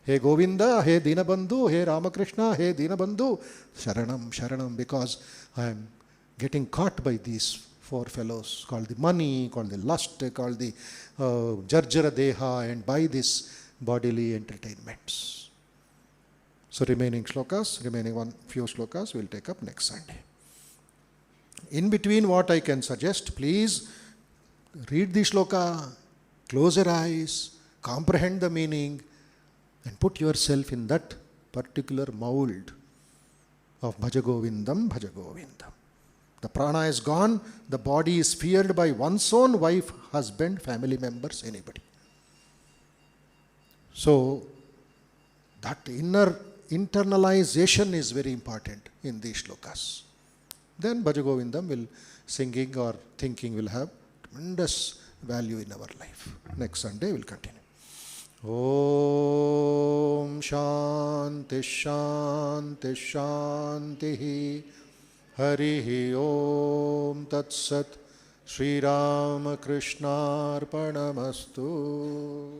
Hey Govinda, hey Dinabandhu, hey Ramakrishna, hey Dinabandhu. Sharanam, Sharanam, because I am getting caught by these four fellows, called the money, called the lust, called the Jarjara Deha, and by this bodily entertainments. So remaining few shlokas we'll take up next Sunday. In between, what I can suggest, please read the shloka, close your eyes, comprehend the meaning, and put yourself in that particular mold of Bhaja Govindam, Bhaja Govindam. The prana is gone, the body is feared by one's own wife, husband, family members, anybody. So, that inner internalization is very important in these shlokas. Then Bhaja Govindam will, singing or thinking will have tremendous value in our life. Next Sunday we'll continue. Om Shanti Shanti Shanti Harihi Om Tat Sat Shri Ramakrishna Arpanamastu.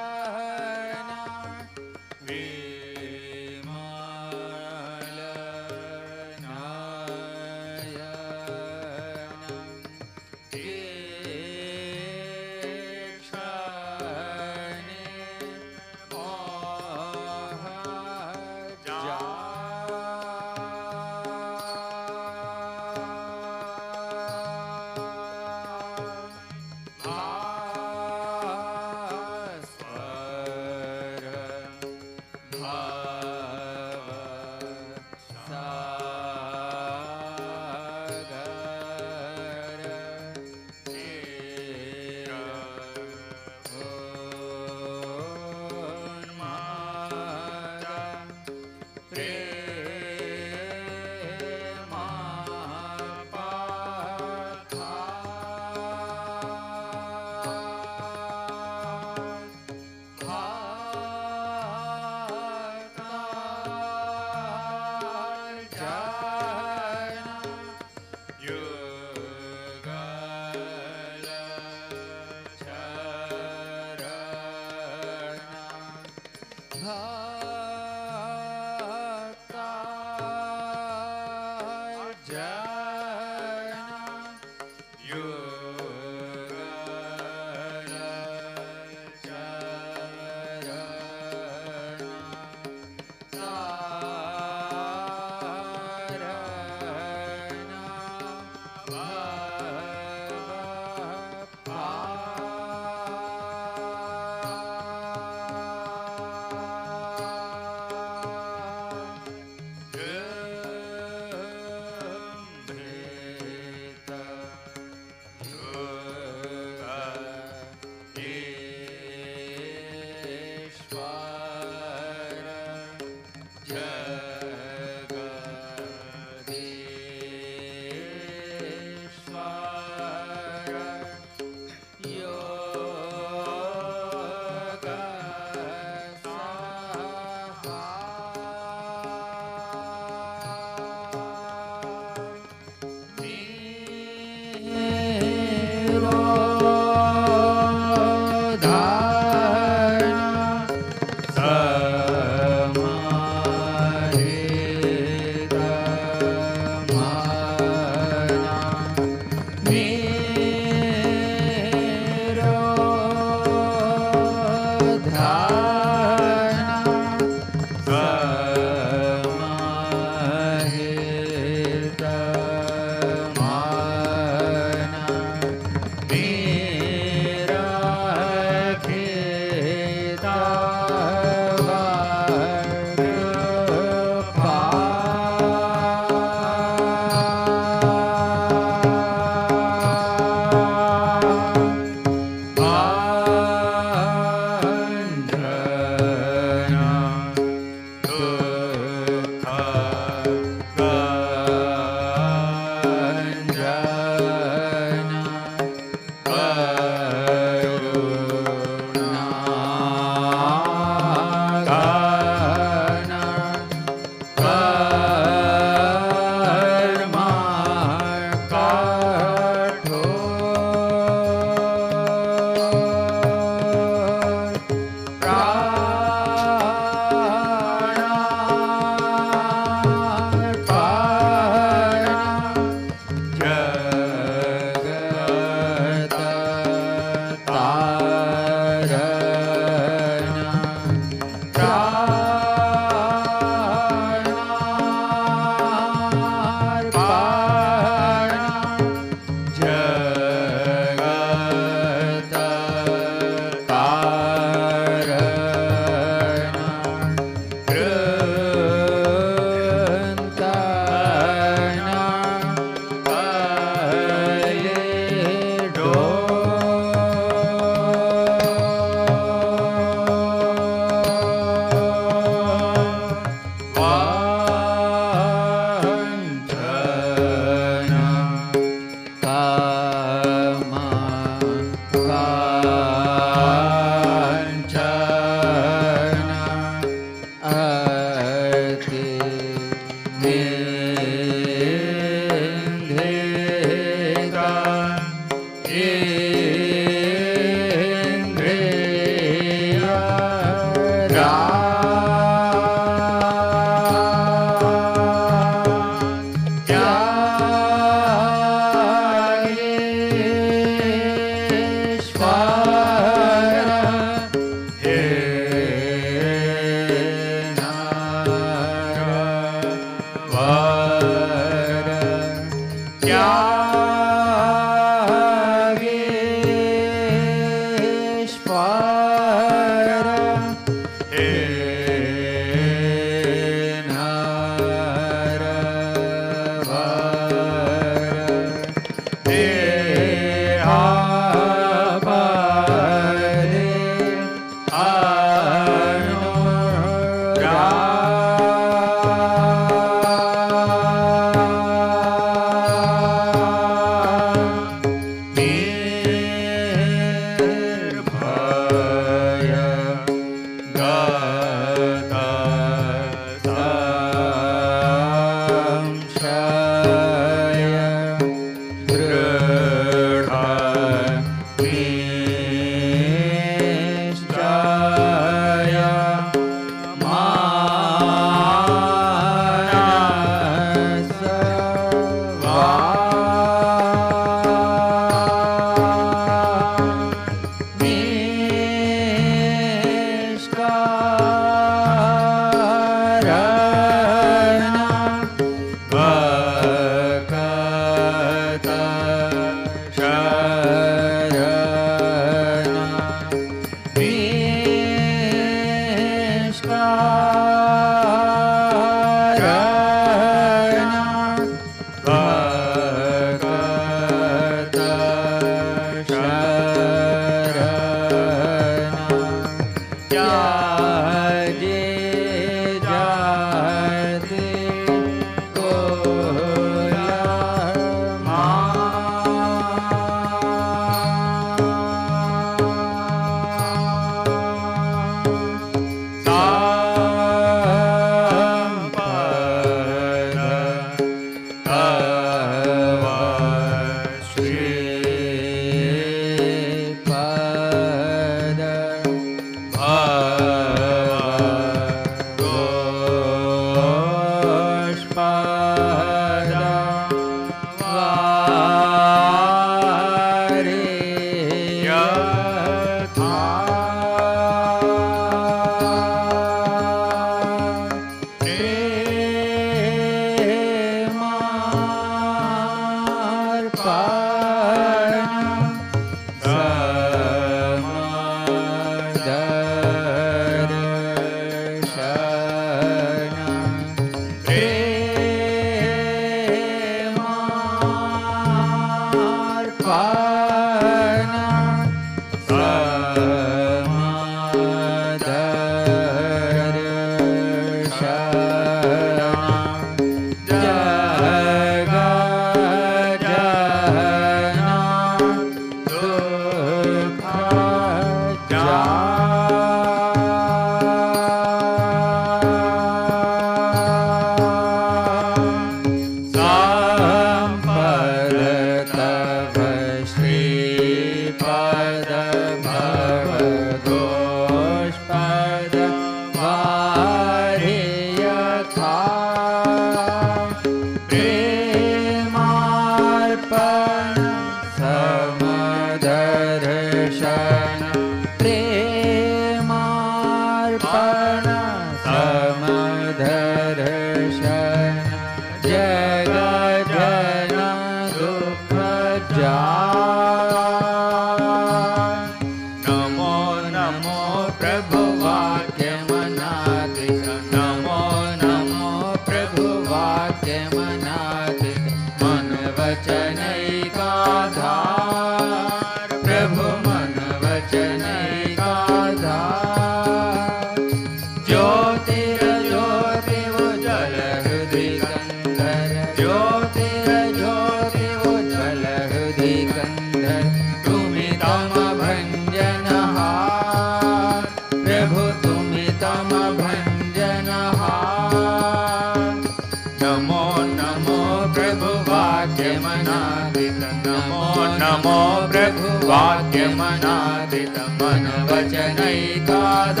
भाग्यमनादित मन वचनैकाधार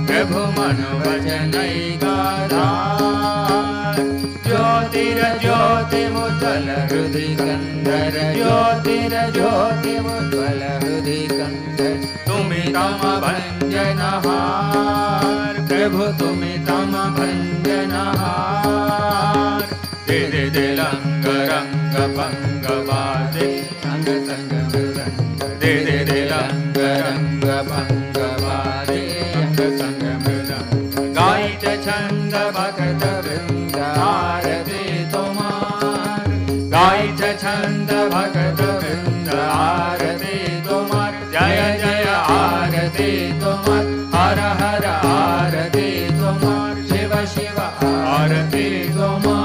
प्रभु मन वचनैकाधार ज्योतिर्ज्योतिमुज्ज्वल हृदि कंधर ज्योतिर्ज्योतिमुज्ज्वल हृदि कंधर तुमि तम भंजनहार प्रभु तुमि तम भंजनहार दे दे दे lung रंग भंग बाजे अंग संग मृदंग दे दे दे लंग रंग भंग बाजे अंग संग मृदंग गायित छंद भक्त वृंद आरती तुम्हार गायित छंद भक्त वृंद आरती तुम्हार जय जय आरती तुम्हार हर हर आरती तुम्हार शिव शिव आरती तुम्हार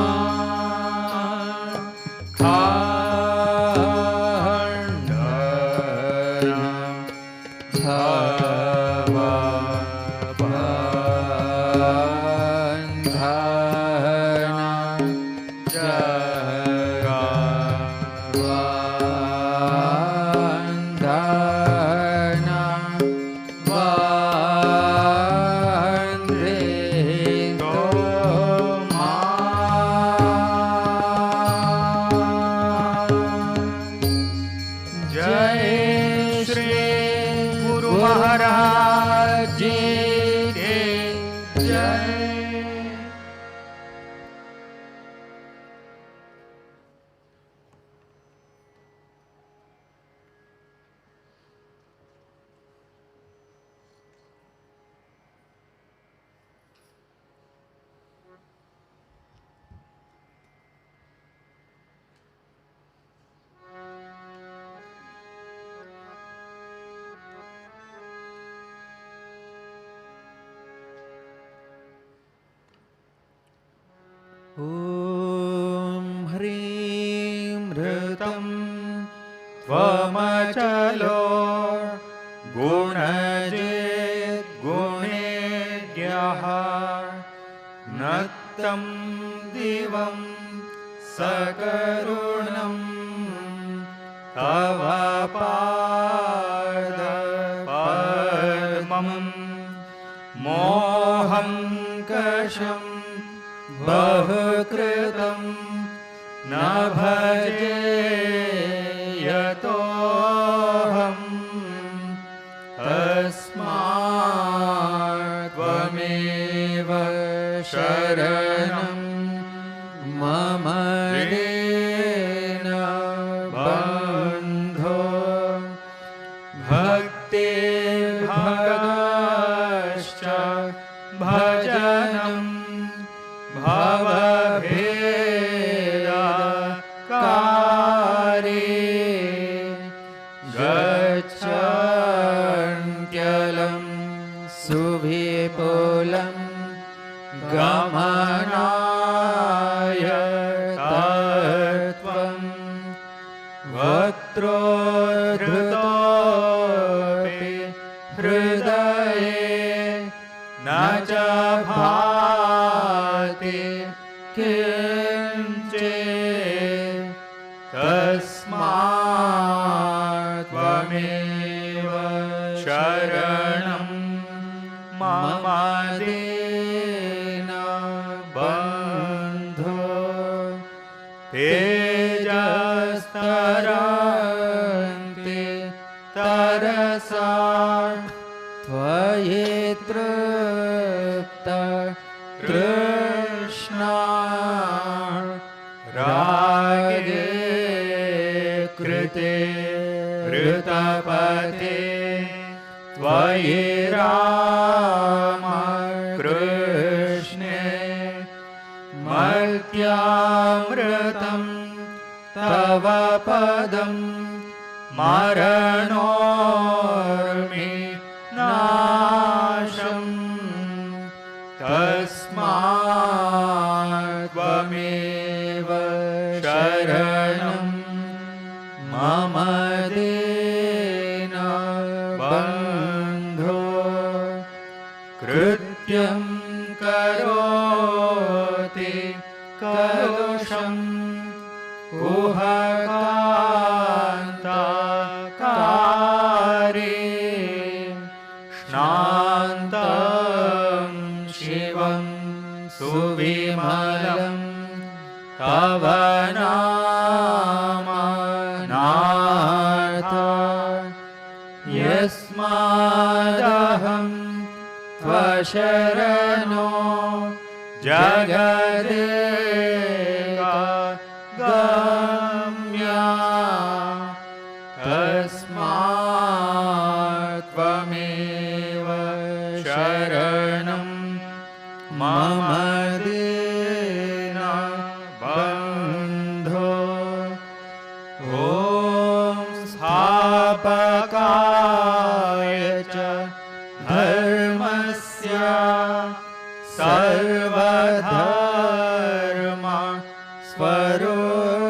त्वमचलो गुणजित् गुणेज्ञः नक्तं दिवं सकरुणं तव पादपद्मं मोहं कषं बहुकृतं न भजे यतोऽहं तस्मात् त्वमेव शरणं मम दीन बन्धो भक्तिर्भगश्च भजनं भवभेदकारी गच्छन्त्यलं सुविपुलं गमनाय तत्त्वं वक्त्रोद्धृतोऽपि हृदये न च भाति किञ्चित् तस्मात् त्वमेव शरणं मम दीन बन्धो तेजस्तरन्ति तरसा त्वयि तृप्त तृष्णा रागे कृते ऋतपते त्वयि राम कृष्णे मर्त्यामृतं तव पदं मरणोर्मि नाशं तस्मात् त्वमेव शरणं मम दीन बन्धो कृत्यं करोति कलुषं कुहकान्ता शिवं सुविमलं तव नामनाथ यस्मादहं त्वशरणो जगदेकगम्या तस्मात् त्वमेव शरणं मम दीनबन्धो ॐ स्थापकाय च धर्मस्य सर्वधर्म स्वरूपिणे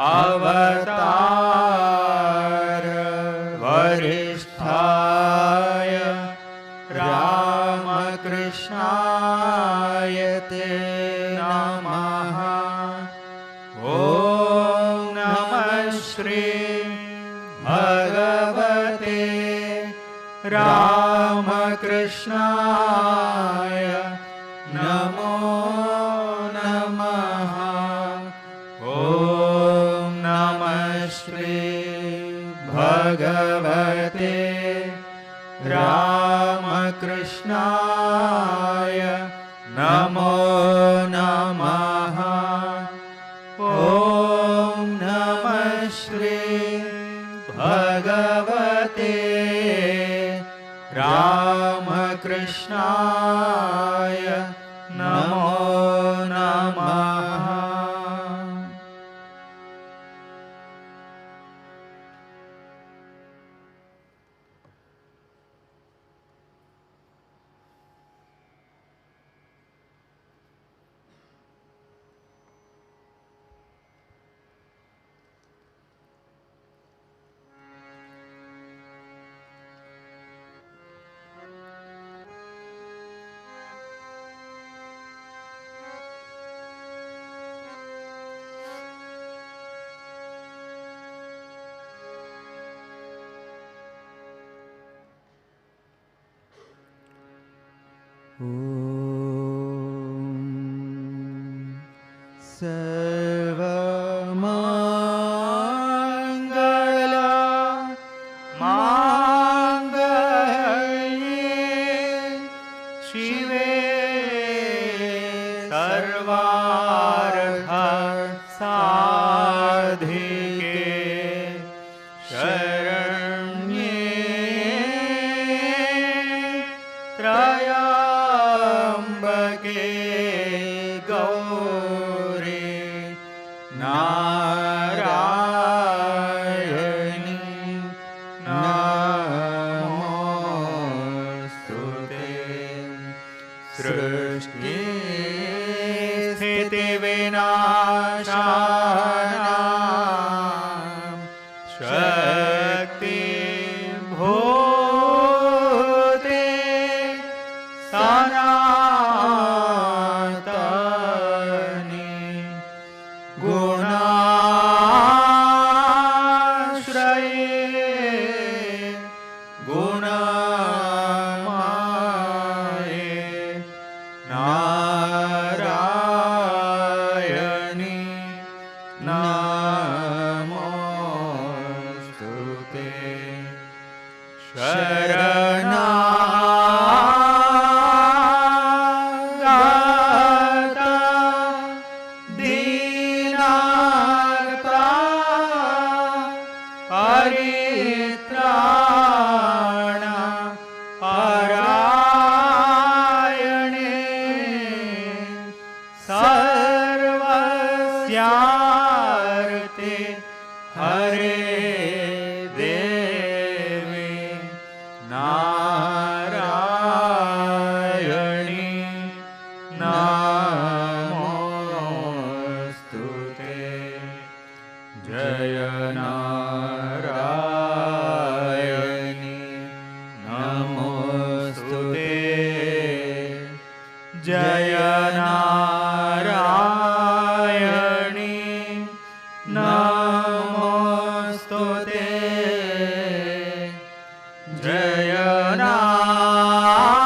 अवतार वरिष्ठाय रामकृष्णाय ते नमः। ॐ नमः श्री भगवते रामकृष्णाय नमो नमः। ॐ नमः श्री भगवते रामकृष्णाय नमो नमः। ॐ नमः श्री भगवते रामकृष्णाय नमो नमः। सर्वमङ्गला माङ्गल्ये शिवे सर्वार्थ साधिके शरण्ये त्र्यम्बके गौरी नारायणी नमोस्तुते। सृष्टि स्थितिविनाशानां शक्ति भूते सनातनी गुणाश्रये गुणमाये नारायणी नमोस्तुते। शरणागता दीनार्ता परित्राण परायणे सर्वस्यार्थे हरे देवी नारायणी नमोस्तुते। जय नारायणी नमोस्तुते। जय नारायणी नमोस्तुते। जय नारायणी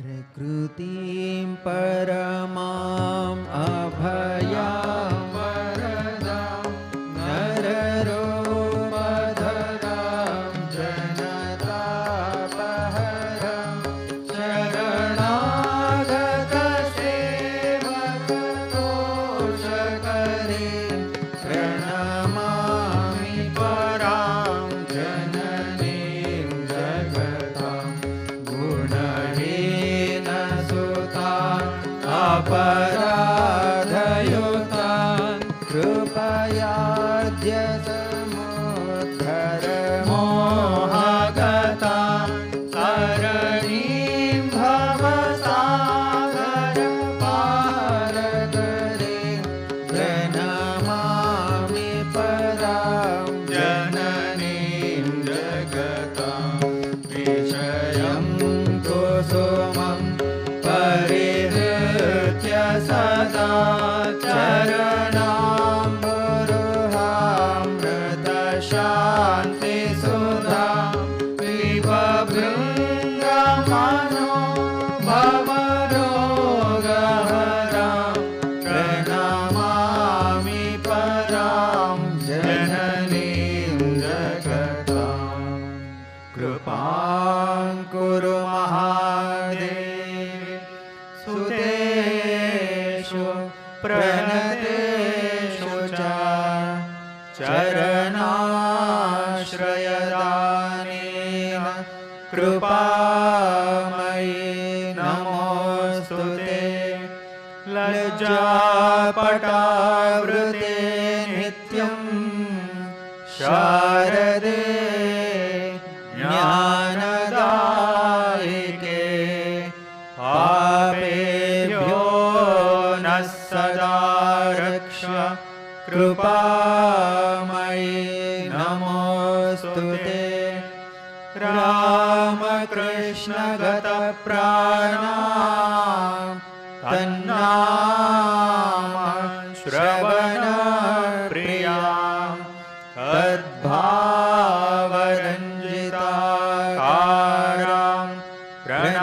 प्रकृतिं परमाम् अभयां वरदां नररूपधरां जनतापहरां शरणागतसेवकतोषकरीं प्रणमामि परां जननीं जगतां गुणहीनसुताम् अपराधयुतान् कृपयाद्य समुद्धर मोहगतान् तरणीं भवसागर पारकरीं प्रणमामि परां जननीं जगतां विषयं कुसुमं परिहृत्य सदा चरणाम्बुरुहामृतशान्तिसुधां पिबभृङ्गमनो भवरोगहरां प्रणमामि परां जननीं जगतां कृपां कुरु महादेव सुतेषु प्रणतेषु च चरणाश्रयदानेन कृपामयि नमोऽस्तु ते लज्जापटावृते नित्यं शारदे ज्ञानदायिके पापेभ्यो नः सदा रक्ष कृपामयि नमोऽस्तु ते रामकृष्णगतप्राणां तन्नाम श्रवणप्रियां तद्भावरञ्जिताकारां प्रणमामि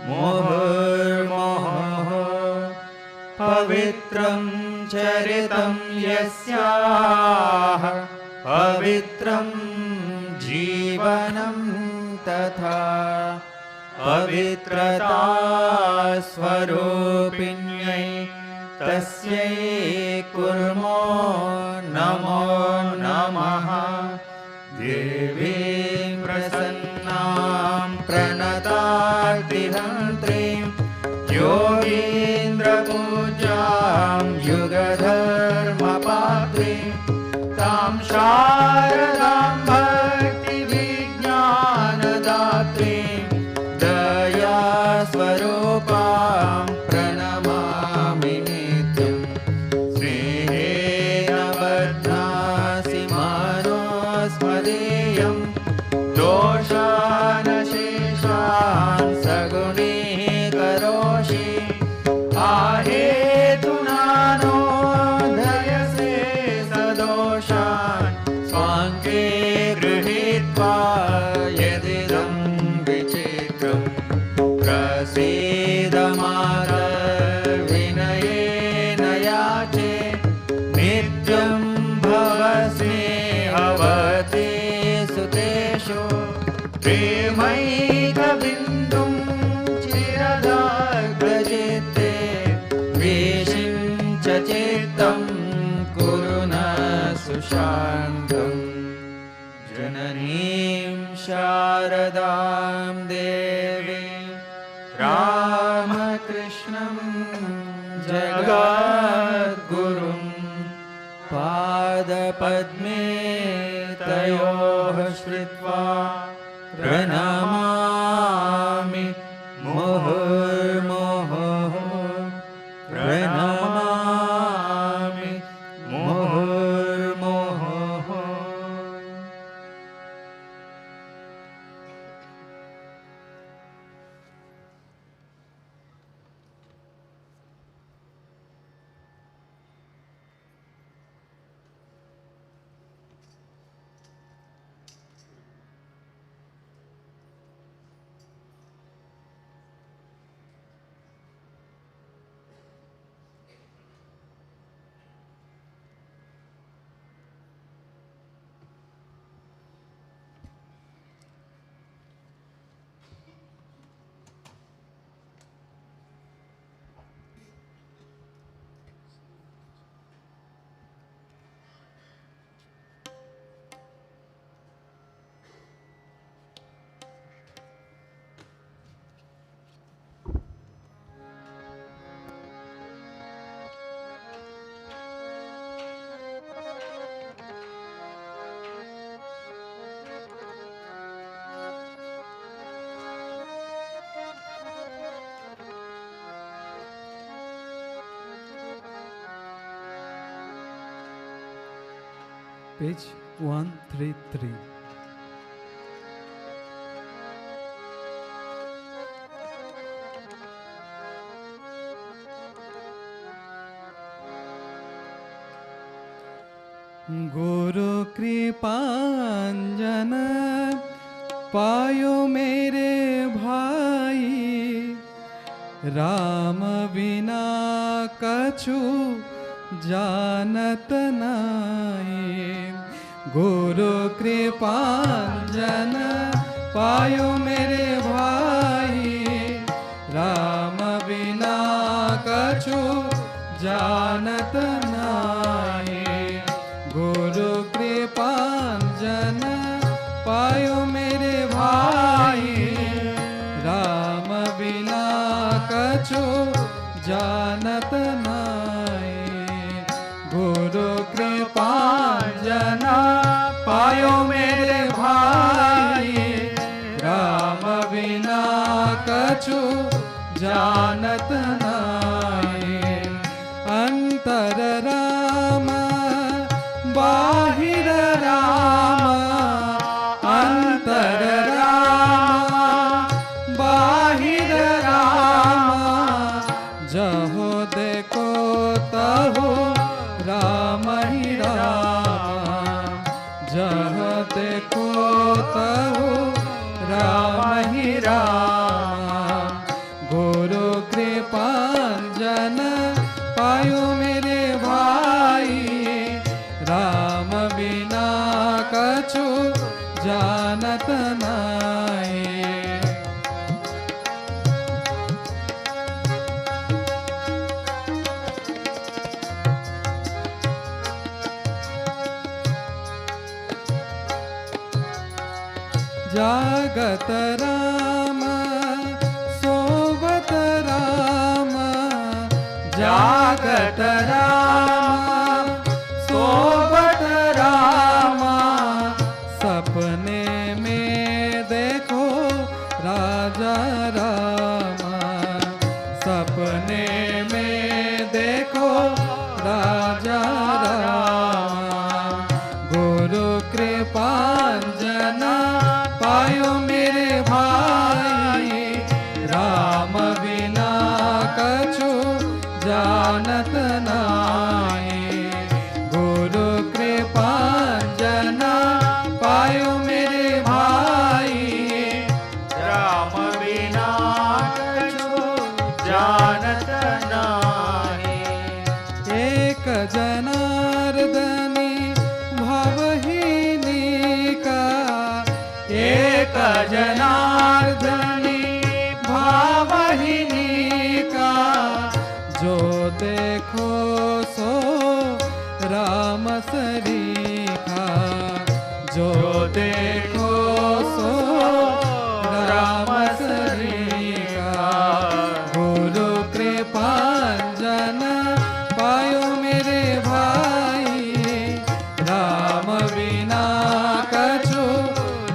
मुहुर्मुहुः पवित्रं चरितं यस्याः पवित्रं जीवनं तथा पवित्रता स्वरूपिण्यै तस्यै कुर्मो नमो नमः देवीं प्रसन्नां प्रणतार्तिहन्त्रीं योगीन्द्रपूजां युगधर्मपात्रीं तां शारदां भक्तिविज्ञानदात्रीं दयास्वरूपां प्रणमामि नित्यं स्नेहेन बध्नासि मानोस्मदीयं दोषानशेषान् सगुणीकरोषि आहेतुनानोदयसे सदोषान् स्वाङ्गे गृहीत्वा यदिदं विचित्रं प्रसीद मातर् विनयेन याचे नित्यं भव स्नेहवते सुतेषु प्रेमैकबिन्दुं चिरदाग्रचित्ते विषिञ्च चित्तं कुरु न सुशान्तम् जननीं शारदां देवीं रामकृष्णं जगद्गुरुं पादपद्मे तयोः श्रित्वा प्रणमामि मुहुर्मुहुः प्रणमामि मुहुर्मुहुः Page 133. गुरु कृपांजन पायो मेरे भाई, राम बिना कछु जानत नाई। गुरु कृपांजन पायो मेरे भाई, राम बिना कछु जानत नाई। गुरु कृपांजन पायो मेरे भाई, राम बिना कछु जानत नाई। गुरु कृपांजन पायो मेरे भाई, राम बिना कछु जानत नाई। अंतर राम बाहिर राम, अंतर राम बाहिर राम। जहो देखो तहो राम ही राम, जहो देखो तहो राम ही राम। गुरु कृपांजन पायो मेरे भाई, राम बिना कछु जानत नाई। जागत राम सोबत राम, जागत राम सोबत राम। सपने में देखो राजा राम, सपने में देखो राजा राम। गुरु कृपांजन पायो मेरे भाई, राम बिना कछु जानत नाई। गुरु कृपांजन पायो मेरे भाई, राम बिना कछु जानत नाई। एक जनार्दनी भवहीनी का, एक जनार्दनी भावहीनी का। जो देखो सो राम सरीखा, जो देखो सो राम सरीखा। गुरु कृपांजन पायो मेरे भाई, राम बिना कछु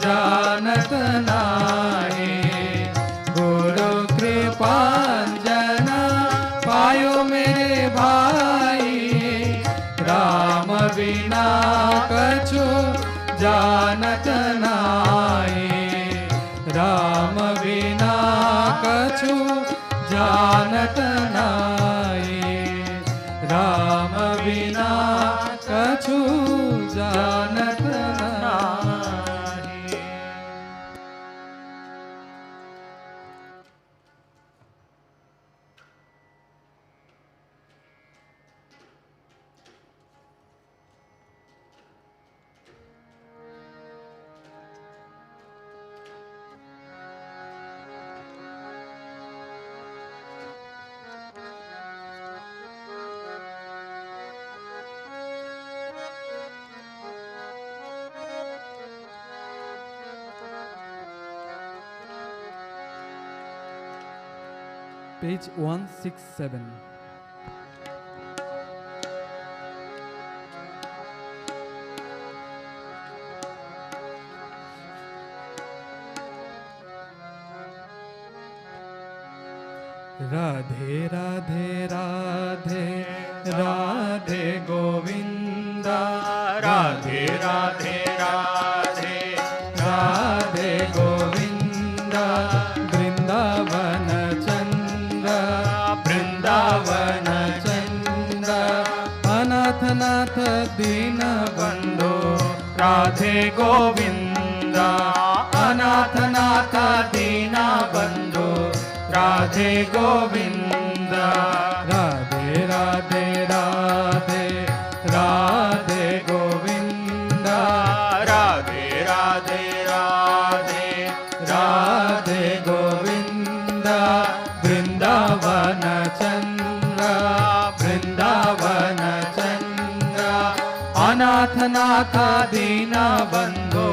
जानत नाई। गुरु कृपांजन पायो मेरे भाई, राम बिना कछु जानत नाई। राम बिना कछु जानत नाई, राम बिना कछु जानत नाई। Page 167. राधे राधे राधे राधे गोविंदा, राधे राधे राधे राधे गोविंद वृंदावन चंद्र वृंदावन चंद्र अनाथनाथ दीन बंधो राधे गोविंद अनाथनाथ दीन बंधो राधे गोविंद राधे राधे राधे राधे गोविंद राधे राधे राधे राधे गोविंद वृंदावन चंद्र वृंदावन चंद्र अनाथनाथ दीन बंधो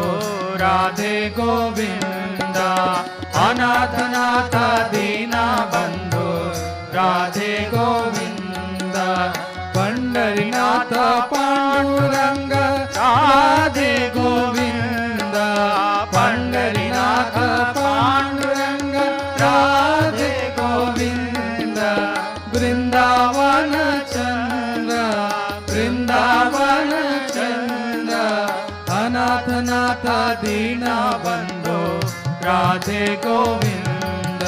राधे गोविंद अनाथनाथ दीन बंधो राधे गोविंद पंढरीनाथ पांडुरंग राधे गोविंद पंढरीनाथ पांडुरंग राधे गोविंद वृंदावन चंद्र वृंदावन चंद्र अनाथनाथ दीन बंधो राधे गोविंद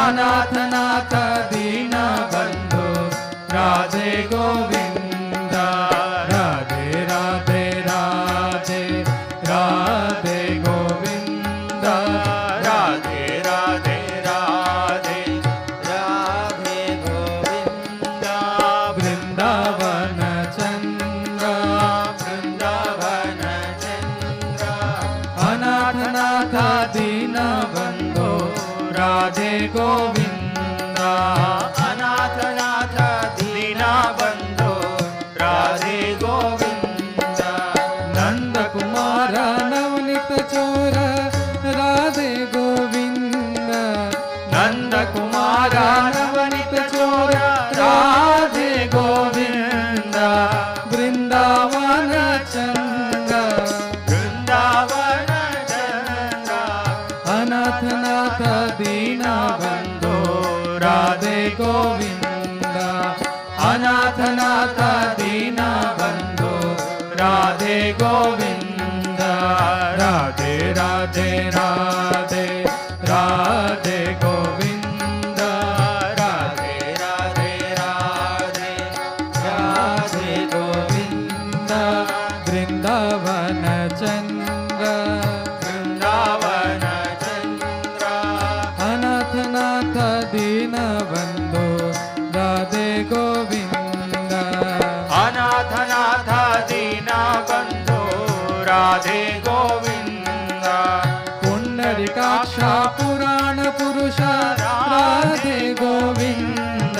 अनाथनाथ दीन बंधो राधे गोविंद राधे राधे राधे राधे गोविंद राधे राधे राधे राधे गोविंद वृंदावन चंद्र वृंदावन चंद्र अनाथनाथ दीन बंधो राधे गोविंद अनाथनाथ दीन बंधो राधे गोविंद नंद कुमार नवनीत चोर राधे गोविंद नंद कुमार नवनीत चोर राधे गोविंद वृंदावन चंद्र वृंदावन चंद्र अनाथनाथ दीन बंधो राधे गोविंद अनाथनाथ दीन बंधो राधे गोविंद राधे राधे राधे राधे गोविंद राधे राधे राधे राधे गोविंद वृंदावन चंद्र वृंदावन चंद्र अनाथनाथ दीन बंधो राधे गोविंद अनाथनाथ दीन बंधो राधे गोविंद पुंडरीकाक्ष पुराण पुरुष राधे गोविंद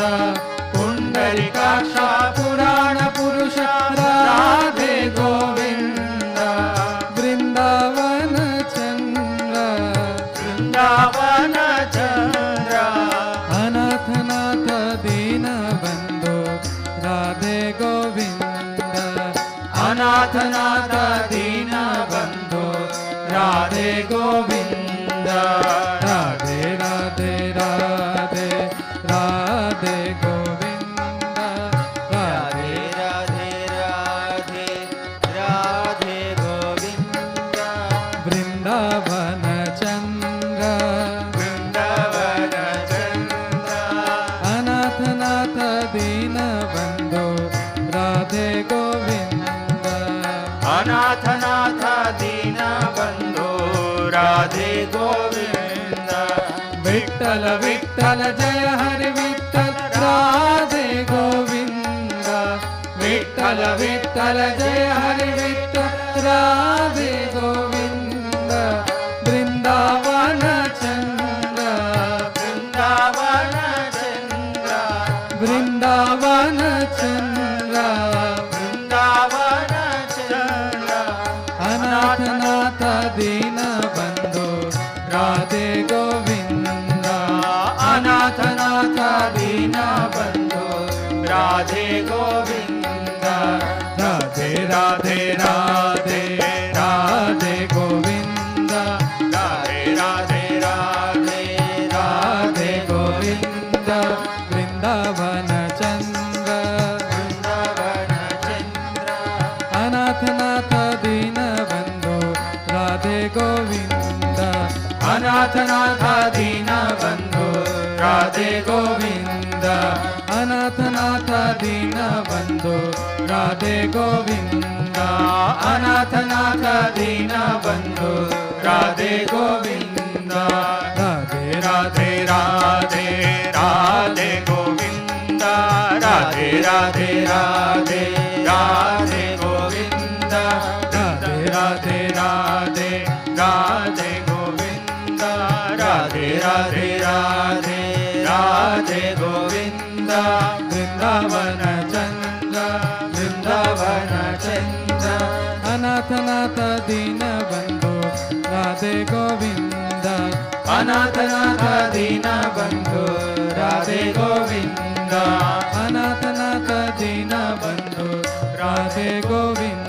पुंडरीकाक्ष पुराण पुरुष राधे गोविंद वृंदावन चंद्र वृंदावन चंद्र अनाथनाथ दीन बंधो राधे गोविंद अनाथनाथ दीन बंधो राधे गोविंद राधे राधे राधे राधे गोविंद राधे राधे राधे राधे गोविंद वृंदावन चंद्र वृंदावन चंद्र अनाथनाथ दीन बंधो राधे गोविंद अनाथनाथ दीन बंधो राधे गोविंद विठ्ठल विठ्ठल जय हरि विठ्ठल राधे गोविंद विठ्ठल विठ्ठल जय हरि विठ्ठल राधे गोविंद वृंदावन चंद्र वृंदावन चंद्र वृंदावन चंद्र वृंदावन चंद्र अनाथनाथ दीन बंधो राधे गोविंद अनाथनाथ दीन बंधो राधे गोविंद राधे राधे राधे राधे अनाथनाथ दीनबन्धो राधे गोविन्द अनाथनाथ दीनबन्धो राधे गोविन्द अनाथनाथ दीनबन्धो राधे गोविन्द राधे राधे राधे राधे गोविन्द राधे राधे राधे राधे गोविन्द राधे राधे राधे राधे गोविन्द राधे राधे राधे राधे गोविन्द वृन्दावन चन्द्र वृन्दावन चन्द्र अनाथनाथ दीनबन्धो राधे गोविन्द अनाथनाथ दीनबन्धो राधे गोविन्द अनाथनाथ दीनबन्धो राधे गोविन्द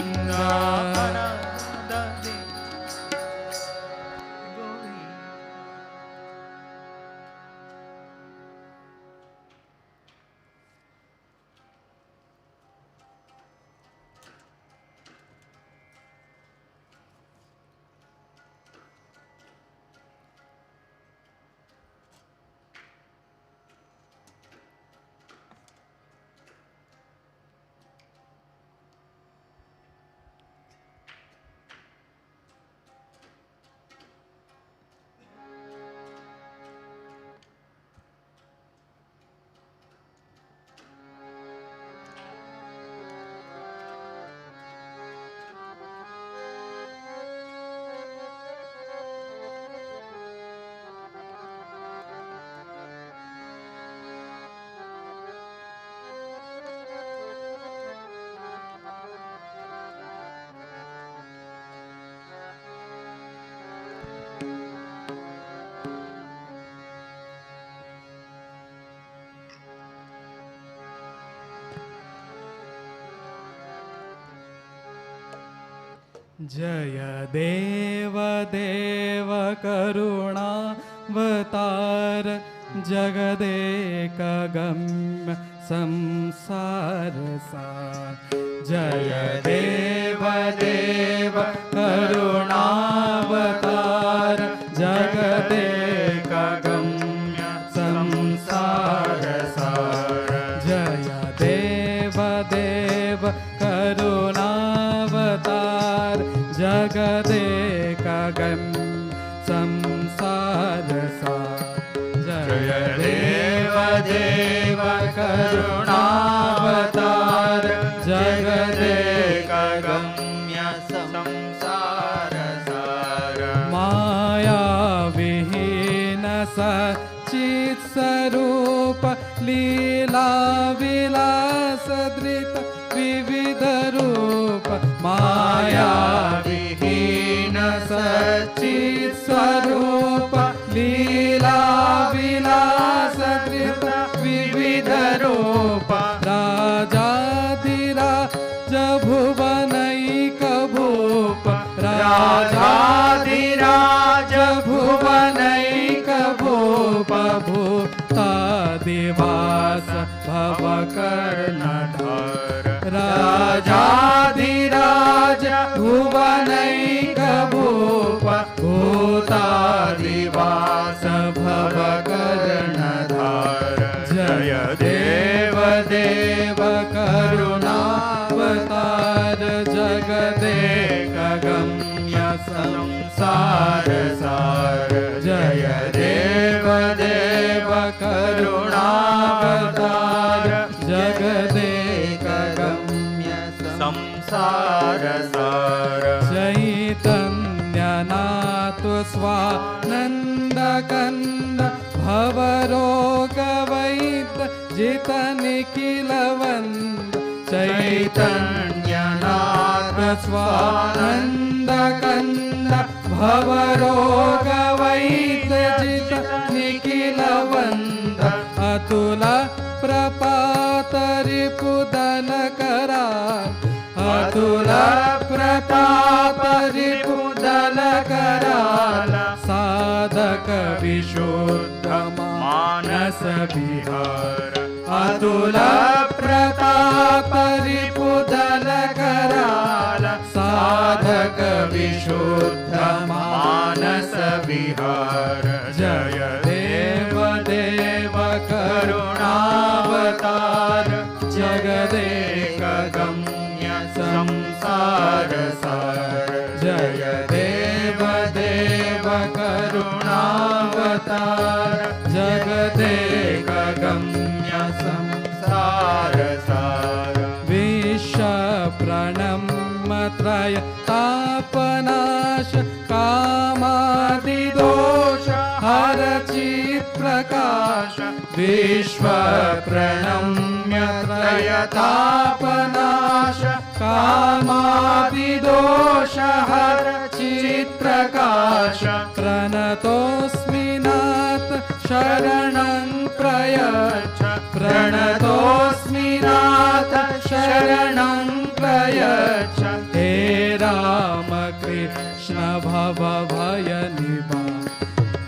जय देव देव करुणावतार जगदेकगम्य संसार सार जय देव देव करुणावतार जगदेकगम्य संसार सार जय देव देव करुणावतार जगदेकगम्य संसार सार जय देव देव करुणावतार जगदेकगम्य संसार सार माया विहीन सच्चित् स्वरूप लीला विलास धृत विविध रूप माया विहीन सच्चित् स्वरूप लीला विलास धृत विविध रूप राजाधिराज भुवनैक भूप राजाधिराज भुवनैक भूप भूतादिवास भवकर्णधार राजाधिराज भुवनैक भूप भूतादिवास भवकर्णधार जय देव देव करुणावतार जगदेकगम्य संसार सार जय देव देव करुणावतार जगदेकगम्य संसार सार चैतन्यनाथ स्वानन्द कंद भवरोगवैद्य जित निखिलवन्द चैतन्यनाथ स्वानन्द कंद भवरोगवैद्य जित निखिलवन्द अतुल प्रपात रिपुदन कराल अतुल प्रताप रिपुदन कराल साधक विशुद्ध मानस विहार अतुल प्रताप रिपुदन कराल साधक विशुद्ध मानस विहार जगदेकगम्य संसारसार जय देव देव करुणावतार जगदेकगम्य संसारसार विश्वप्रणम्यत्रय तापनाश कामादिदोष हर चित्प्रकाश विश्वप्रणम्यत्रय तापनाश कामादिदोष हर चित्प्रकाश प्रणतोऽस्मि नाथ शरणं प्रयच्छ प्रणतोऽस्मि नाथ शरणं प्रयच्छ हे रामकृष्ण भवभयनिवारण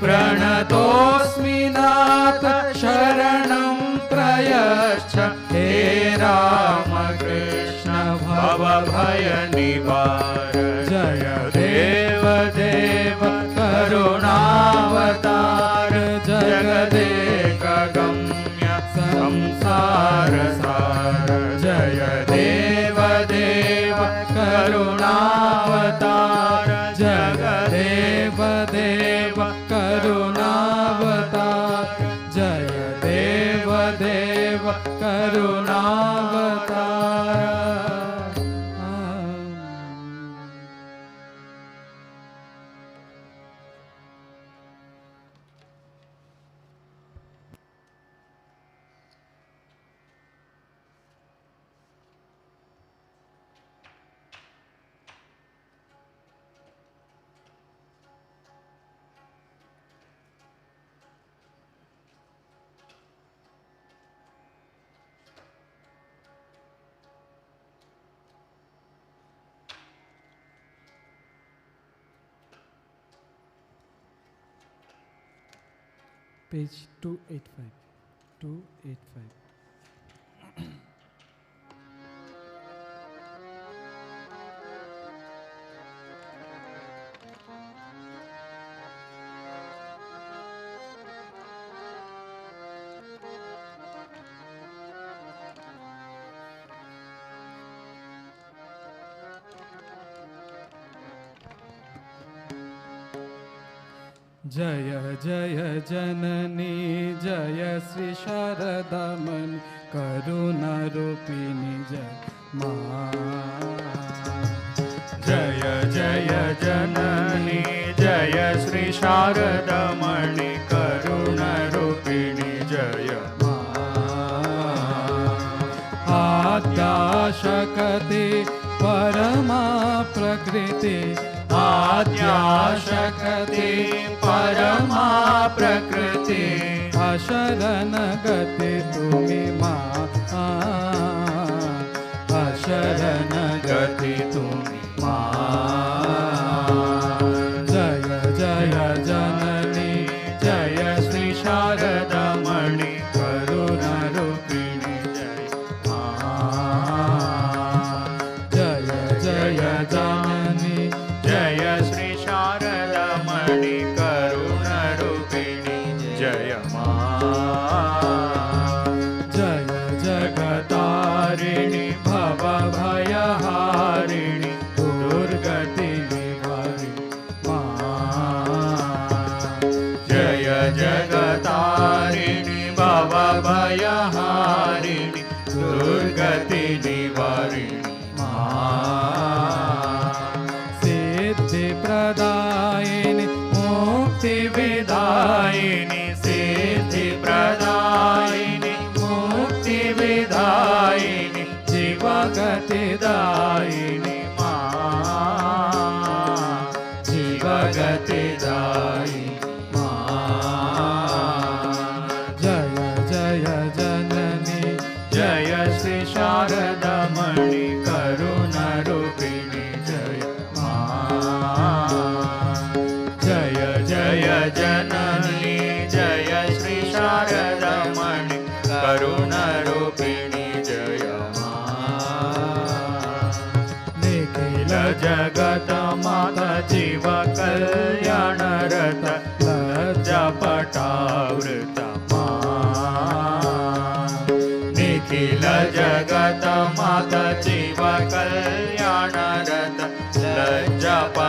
प्रणतोऽस्मि नाथ शरणं प्रयच्छ हे रामकृष्ण भवभयनिवार जय देव देव करुणावतार जगदेकगम्य संसारसार जय देव देव करुणावतार जगदेव देव करुणावतार जय देव देव करुणावतार Page 285. 285. जय जय जननी जय श्री शारदामणि करुणारूपिणी जय माँ जय जय जननी जय श्री शारदामणि करुणारूपिणी जय आद्याशक्ति परमा प्रकृति आद्याशक्ति परमा प्रकृति अशरण गति तुम्हें माँ अशरण गति तुम्हें माँ जय जय जननी जय श्री शारदामणि करुणारूपिणी जय माँ जय जय जननी जय श्री शारदामणि करुणारूपिणी जय जय जगतारिणि भवभयहारिणि दुर्गति निवारिणि जय जगतारिणि भवभयहारिणि दुर्गति निवारिणि प्रदायिनी मुक्ति विदायिनी सिद्धि प्रदायिनी मुक्ति विदायिनी जीवगतिदायिनी माँ जीवगतिदायिनी माँ जय जय जननी जय श्री शारदामणि करुणारूपिणी जय जय जय जननी जय श्री शारदामणि करुणारूपिणी जय निखिल जगत माता जीव कल्याण रत लज्जापटावृत निखिल जगत मात जीव कल्याण रत लज्जापटावृत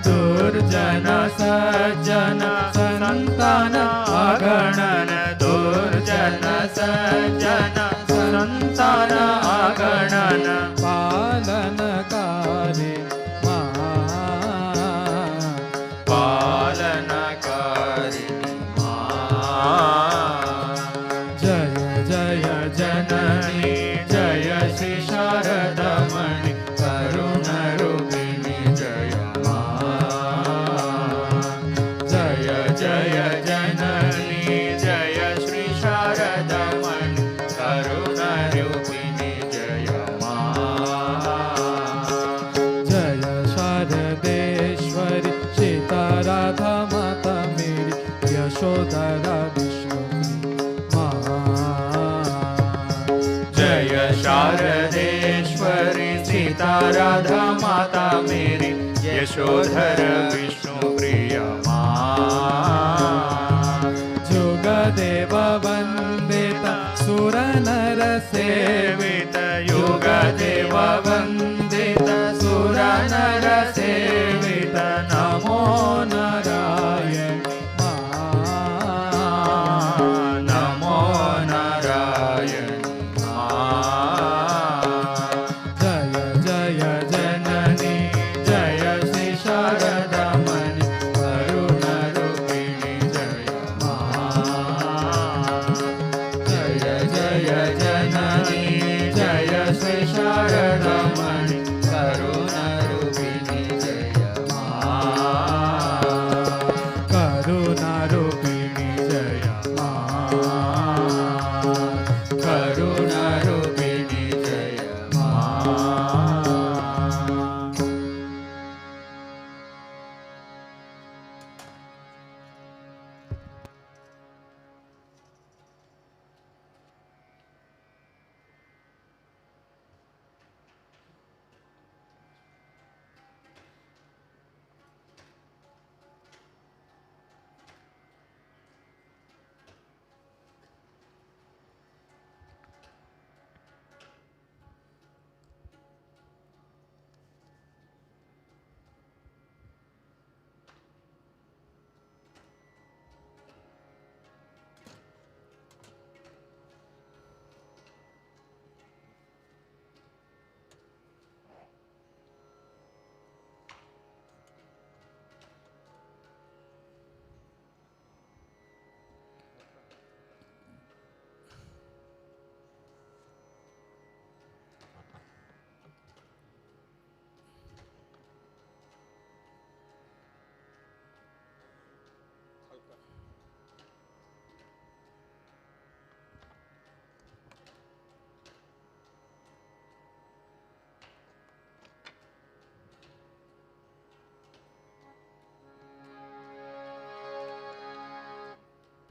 दुर्जन सज्जन संतान अगणन दुर्जन सज्जन संतान अगणन पालनकारी पालनकारिणी जय जय जननी जय श्री शारदमणि करुणरूपिणी जय जय जय जननी जय श्री शारदमणि करुणरूपिणी जय जय शारदेश्वरी सीता राधा माता मेरी यशोधरा विष्णु जय शारदेश्वरी सीता राधा माता मेरी यशोधर विष्णु प्रिय युगदेव वंदित सुर नर सेवित युगदेव वंदित सुर नर सेवित नमो नारायण नमो नारायण जय जय जननी जय श्री शारदामणि करुणरूपिणी जय जय जय जननी जय श्री शारदामणि करुणरूपिणी जय करुणरूपिणी जय करुणरूपिणी जय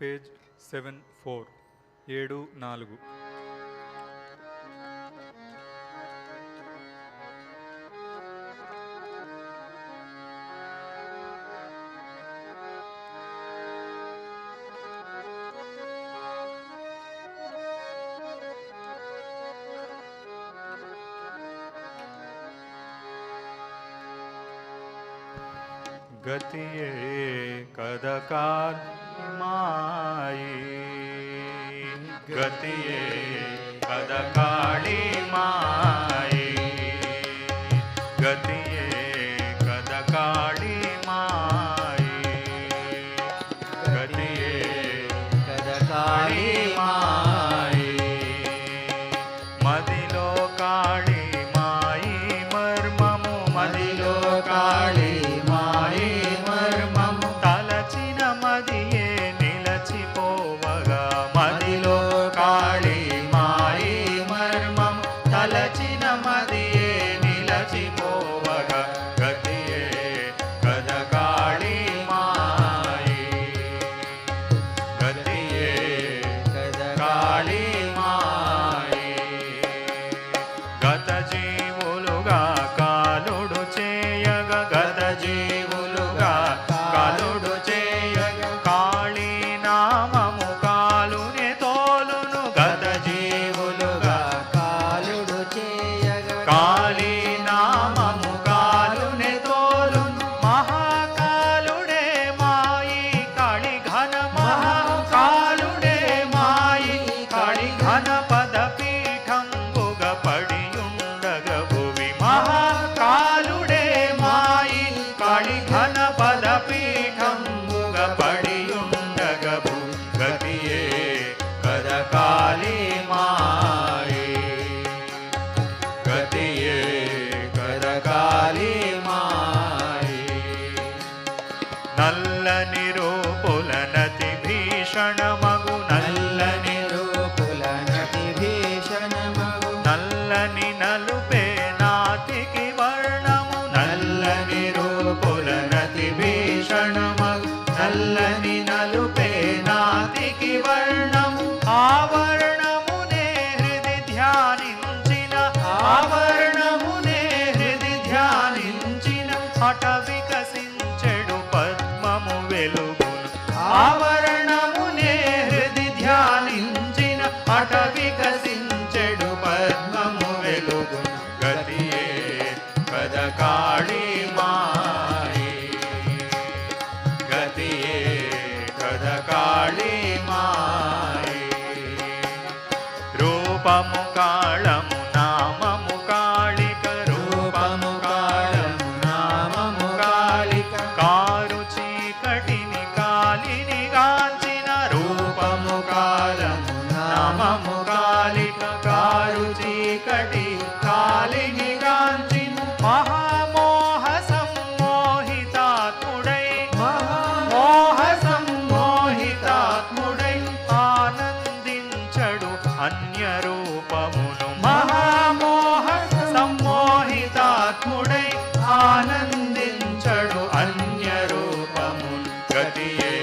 పేజ్ 74 74 गतिये कदकाल माई गतिये कदकाली माई गतिये कदकाली माई गतिये कदकाली माई मदिलो काली माई मर्ममु मदिलो काली చాట వికసించెడు పద్మము వెలుగు గతియే కద కాళీ మాయే గతియే కద కాళీ మాయే రూపము కాళము నామము కాళిక రూపము కాళము నామము కాళిక కారు చీకటిని కాలిని గాంచిన రూపము కాళము నామము కాళిక కారు చీకటి కాలిని గాంచిన మహామోహ సమ్మోహితాత్ముడై మహామోహ సమ్మోహితాత్ముడై ఆనందించడు అన్య రూపమును మహామోహ సమ్మోహితాత్ముడై ఆనందించడు అన్య రూపమును గతియే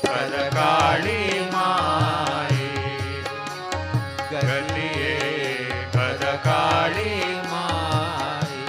కద కాళీ మాయే గతియే కద కాళీ మాయే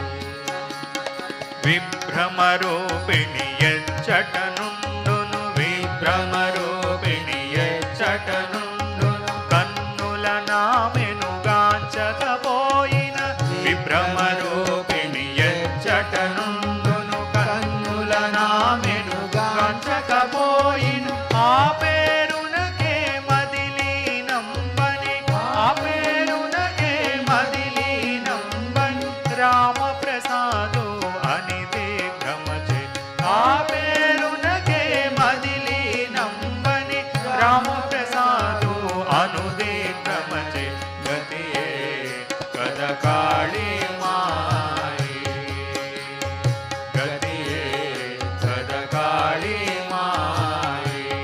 విభ్రమరూపిణి ఎచ్చటనుండును విభ్రమరూపిణి ఎచ్చటనుండును కన్నుల నామెను గాంచకపోయిన విభ్రమరూపిణి ఎచ్చటనుండును కన్నుల నామెను గాంచకపోయిన ఆ పేరునకే మదిలీనంబని ఆ పేరునకే మదిలీనంబని రామప్రసాదు అని దీర్ఘమచే ఆ పేరునకే మదిలీనంబని రామప్రసాదు అనుదీర్ఘమచే గతియే కద కాళీ మాయే గతియే కద కాళీ మాయే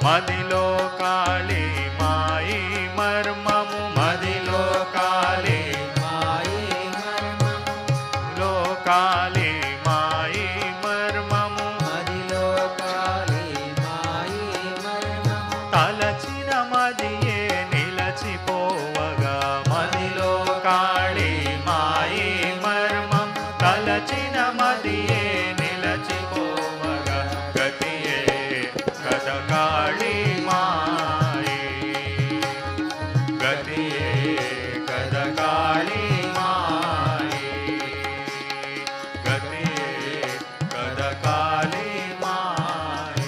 మదిలో కాళీ మాయి మర్మము మదిలో కాళీ మాయి మర్మము లో కాళీ మాయి మర్మము మదిలో కాళీ మాయి మర్మము తలచిన మదియే నిలచిపోవగా మదిలో కాళీ మాయి మర్మం తలచిన మదియే నిలచిపోవగా గతియే కద కాళీ మాయే గతియే కద కాళీ మాయే గతియే కద కాళీ మాయే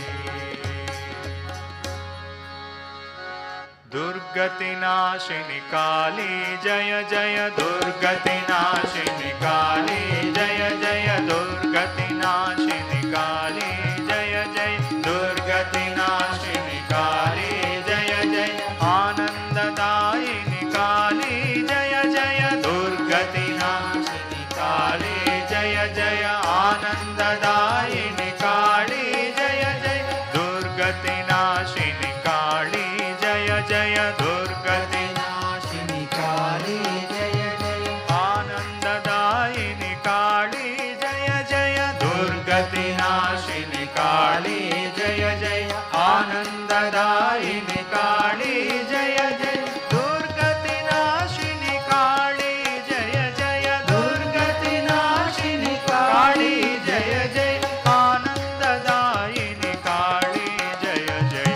दुर्गति नाशिनी काली जय जय दुर्गति नाशिनी काली जय जय दुर्गति नाशिनी काली जय जय दुर्गति नाशिनी काली जय जय आनंददायिनी काली जय जय दुर्गति नाशिनी काली जय जय आनंददायिनी काली जय जय दुर्गति नाशिनी काली जय जय दुर्गति नाशिनी काली जय जय आनंददायिनी काली जय जय दुर्गति नाशिनी काली जय जय आनंददायिनी काली जय जय दुर्गति नाशिनी काली जय जय दुर्गति नाशिनी काली जय जय आनंददायिनी काली जय जय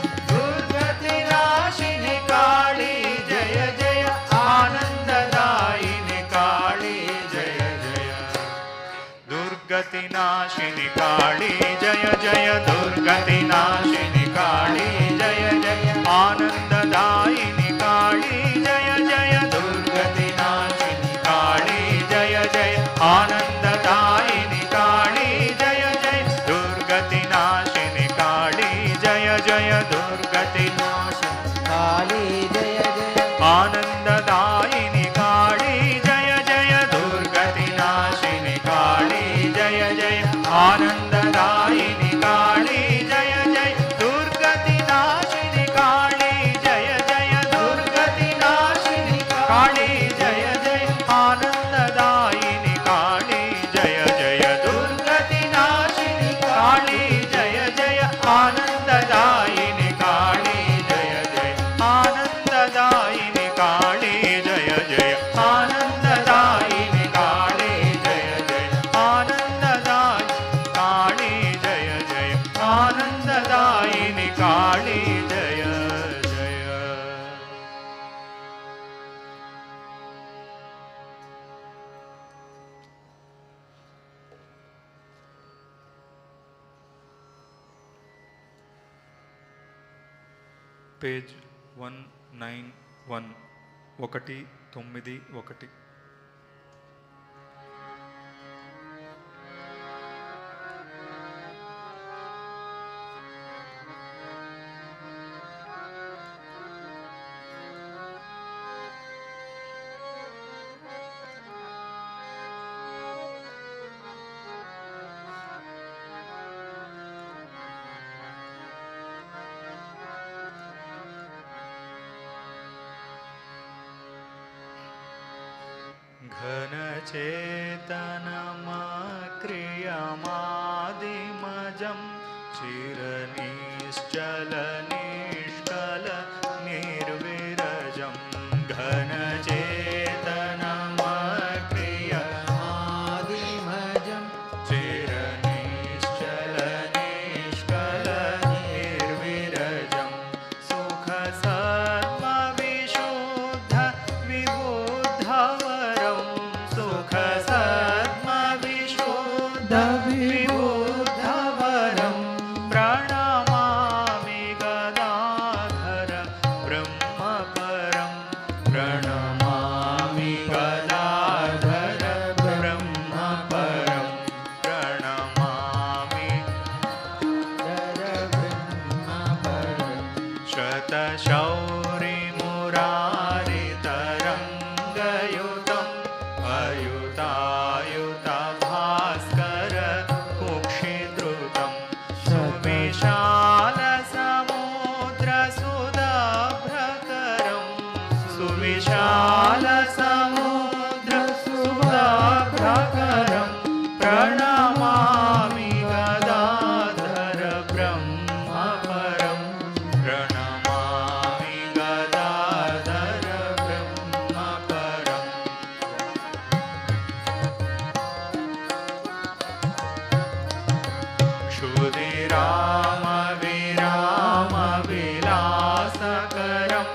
दुर्गति नाशिनी काली जय जय आनंददायिनी काली जय जय दुर्गति नाशिनी काली जय जय दुर्गति नाशिनी काली जय जय आनंददायिनी काली जय जय दुर्गति नाशिनी काली जय जय आनंददायिनी काली जय जय दुर्गति नाशिनी काली जय जय दुर्गति नाशिनी काली जय जय आनंददायिनी काली जय जय दुर्गति नाशिनी काली जय जय आनंददायिनी काली जय जय दुर्गति नाशिनी काली जय जय दुर्गति नाशिनी काली जय जय आनंददायिनी काली जय जय दुर्गति नाशिनी काली जय जय आनंददायिनी काली जय जय आनंददायिनी काली जय जय आनंददायिनी काली जय जय आनंददायिनी काली जय जय आनंददायिनी काली जय जय పేజ్ 191 191. घनचेतनमक्रियमादिमजं चिरनिश्चलनिष्कल निर्विरजं घनचेतनमक्रियमादिमजं चिरनिश्चलनिष्कल निर्विरजं सुखसत्त्वविशुद्ध विबुद्धवरं सुखसत्त्वविशुद्ध विबुद्धवरं प्रणमामि गदाधर ब्रह्मपरं प्रणमामि गदाधर ब्रह्मपरं प्रणमामि शतशौरिमुरारितरङ्गयुतम् अयुतायुतभास्कर कुक्षिद्रुतं सुविशालसमुद्रसुधाभ्रकरं सुविशालसमुद्रसुधाभ्रकरं प्रणमामि गदाधर ब्रह्मपरं प्रणमामि गदाधर ब्रह्मपरं क्षुधिरामविरामविलासकरं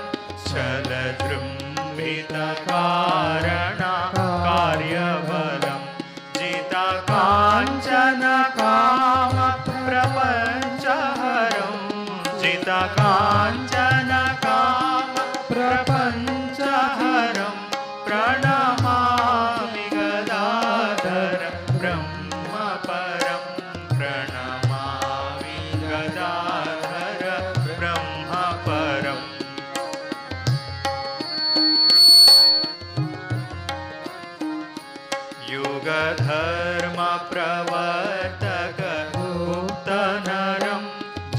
चलदृम्भितकारणकार्यबलं जितकाञ्चनकामप्रपञ्चहरं जितकाञ्चनकामप्रपञ्चहरं प्रणमामि गदाधर ब्रह्मपरं प्रणमामि गदाधर ब्रह्मपरम् युगधर्मप्रवर्तक गुप्तनरं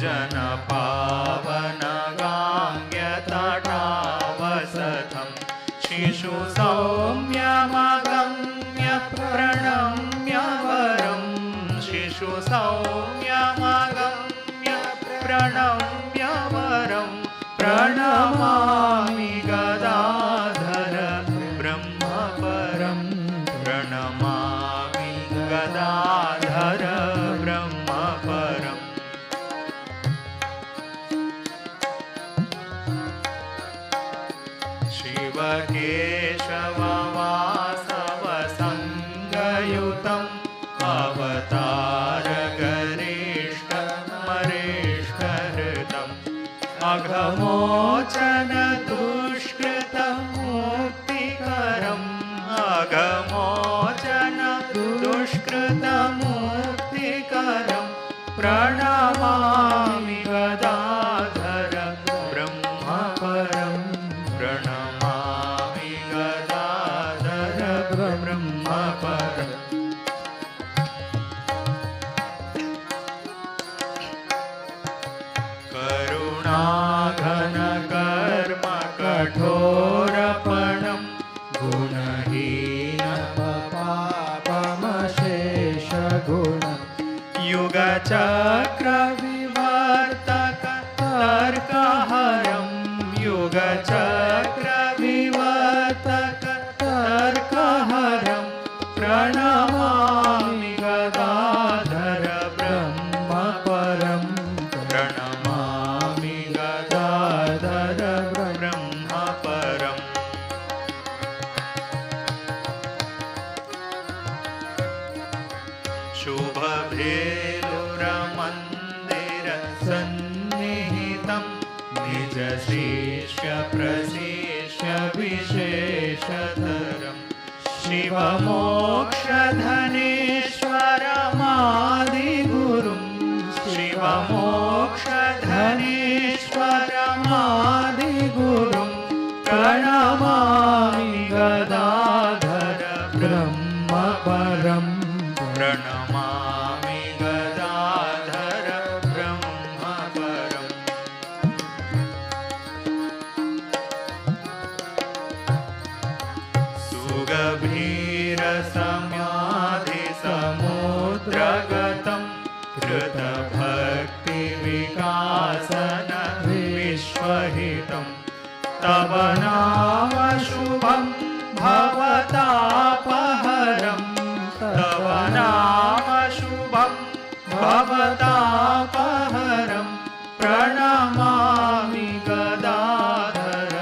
जनपावनगाङ्ग्यतटावसतं शिशुसौम्यमगम्य प्रणम्यवरं शिशुसौम्यमगम्य प्रणम्यवरं प्रणमामि गदाधर ब्रह्मपरं प्रणमामि गदाधर ब्रह्मपरम् शिवकेशववासवसङ्गयुतम् अवतारगरिष्ठमरेष्ठहृतम् अघमोचन दुष्कृतमुक्तिकरम् अघमोचन दुष्कृतमुक्तिकरं प्रणमामि गदाधर ब्रह्मपरं प्रणमामि गदाधर ब्रह्मपरम् करुणाघनकर्म कठोरपणं गुणहीनपापमशेषगुणं युगचक्रविवर्तक तर्कहरं युगचक्रविवर्तक तर्कहरं प्रणमामि गदाधर ब्रह्मपरं प्रणमामि गदाधर ब्रह्मपरम् शुभभेलुरमन्दिर सन्निहितं निज प्रशिष्य प्रशिष्य विशेषतरं शिवमोक्षधनेश्वरमादिगुरुं शिवमोक्षधनेश्वरमादिगुरुं प्रणमामि गदाधर ब्रह्मपरं प्रणमामि गदाधर ब्रह्मपरम् सुगभीरसमाधिसमुद्रगतं कृतभक्तिविकासन विश्वहितं तव नाम शुभं भवतापहरं तव नाम शुभं भवतापहरं प्रणमामि गदाधर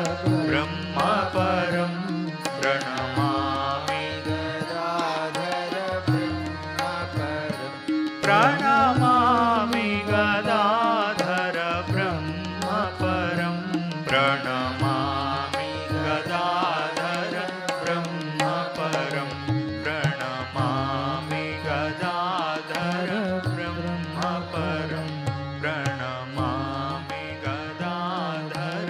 ब्रह्मपरं प्रणमामि गदाधर ब्रह्मपरं प्रणमामि गदाधर ब्रह्मपरं प्रणमामि गदाधर ब्रह्मपरं प्रणमामि गदाधर ब्रह्मपरं प्रणमामि गदाधर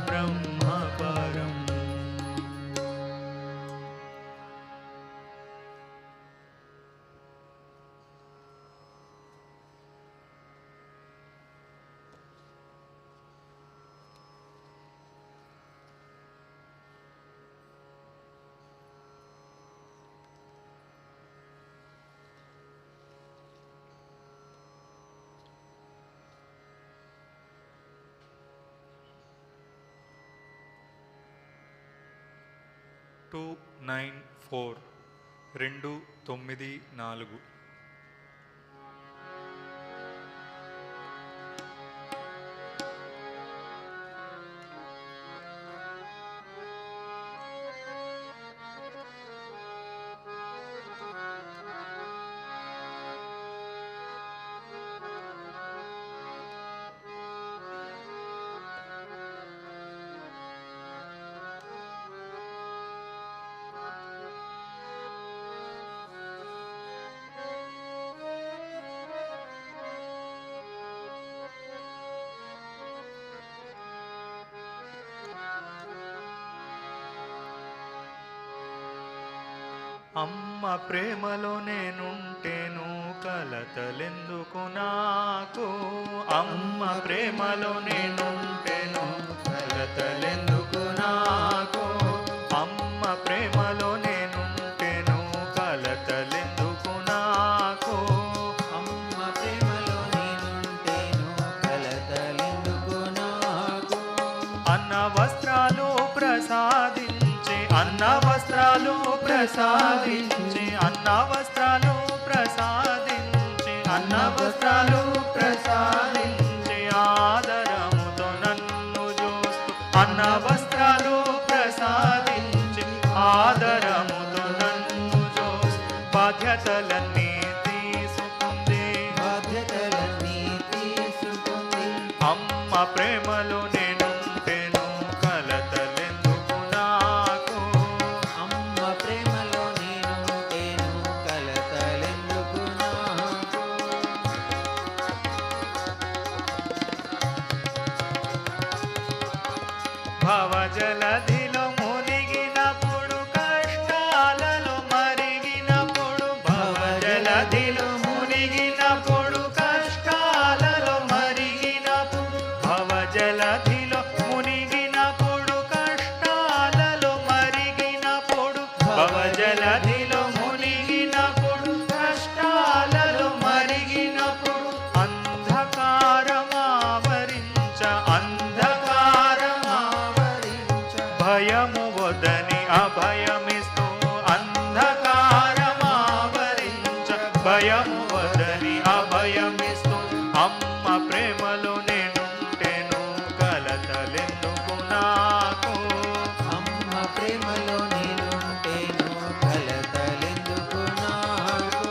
ब्रह्मपरम् టూ 294 అమ్మ ప్రేమలో నేనుంటేను కలతలెందుకు నాకు అమ్మ ప్రేమలో నేనుంటేను కలతలెందుకు నాకు అమ్మ ప్రేమలో నేనుంటేను కలతలెందుకు నాకు అమ్మ ప్రేమలో నేనుంటేను కలతలెందుకు నాకు అన్న వస్త్రాలు ప్రసాదించి అన్న వస్త్రాలు ప్రసాదించి అన్న వస్త్రాలు ప్రసాదించి అన్న వస్త్రాలు ప్రసాదించి ఆదరముతో నన్ను చూస్తూ అన్న వస్త్రాలు ప్రసాదించి ఆదరముతో నన్ను చూస్తూ బాధ్యతలన్నీ తీసుకుంది బాధ్యతలన్నీ తీసుకుంది అమ్మ ప్రేమలో నేనుంటేను కలతలెందుకు నాకు అమ్మ ప్రేమలో నేనుంటేను కలతలెందుకు నాకు భవజలధిలో మునిగినప్పుడు కష్టాలలో మరిగినప్పుడు భవజలధిలో మునిగినప్పుడు కష్టాలలో మరిగినప్పుడు భవజలధిలో మునిగినప్పుడు కష్టాలలో మరిగినప్పుడు భవజలధిలో మునిగినప్పుడు కష్టాలలో మరిగినప్పుడు అంధకారమావరించ భయము వదని అభయమిస్తూ అంధకారమావరించ భయము వదని అభయమిస్తూ అమ్మ ప్రేమలో నేనుంటేను కలతలెందుకు నాకు అమ్మ ప్రేమలో నేనుంటేను కలతలెందుకు నాకు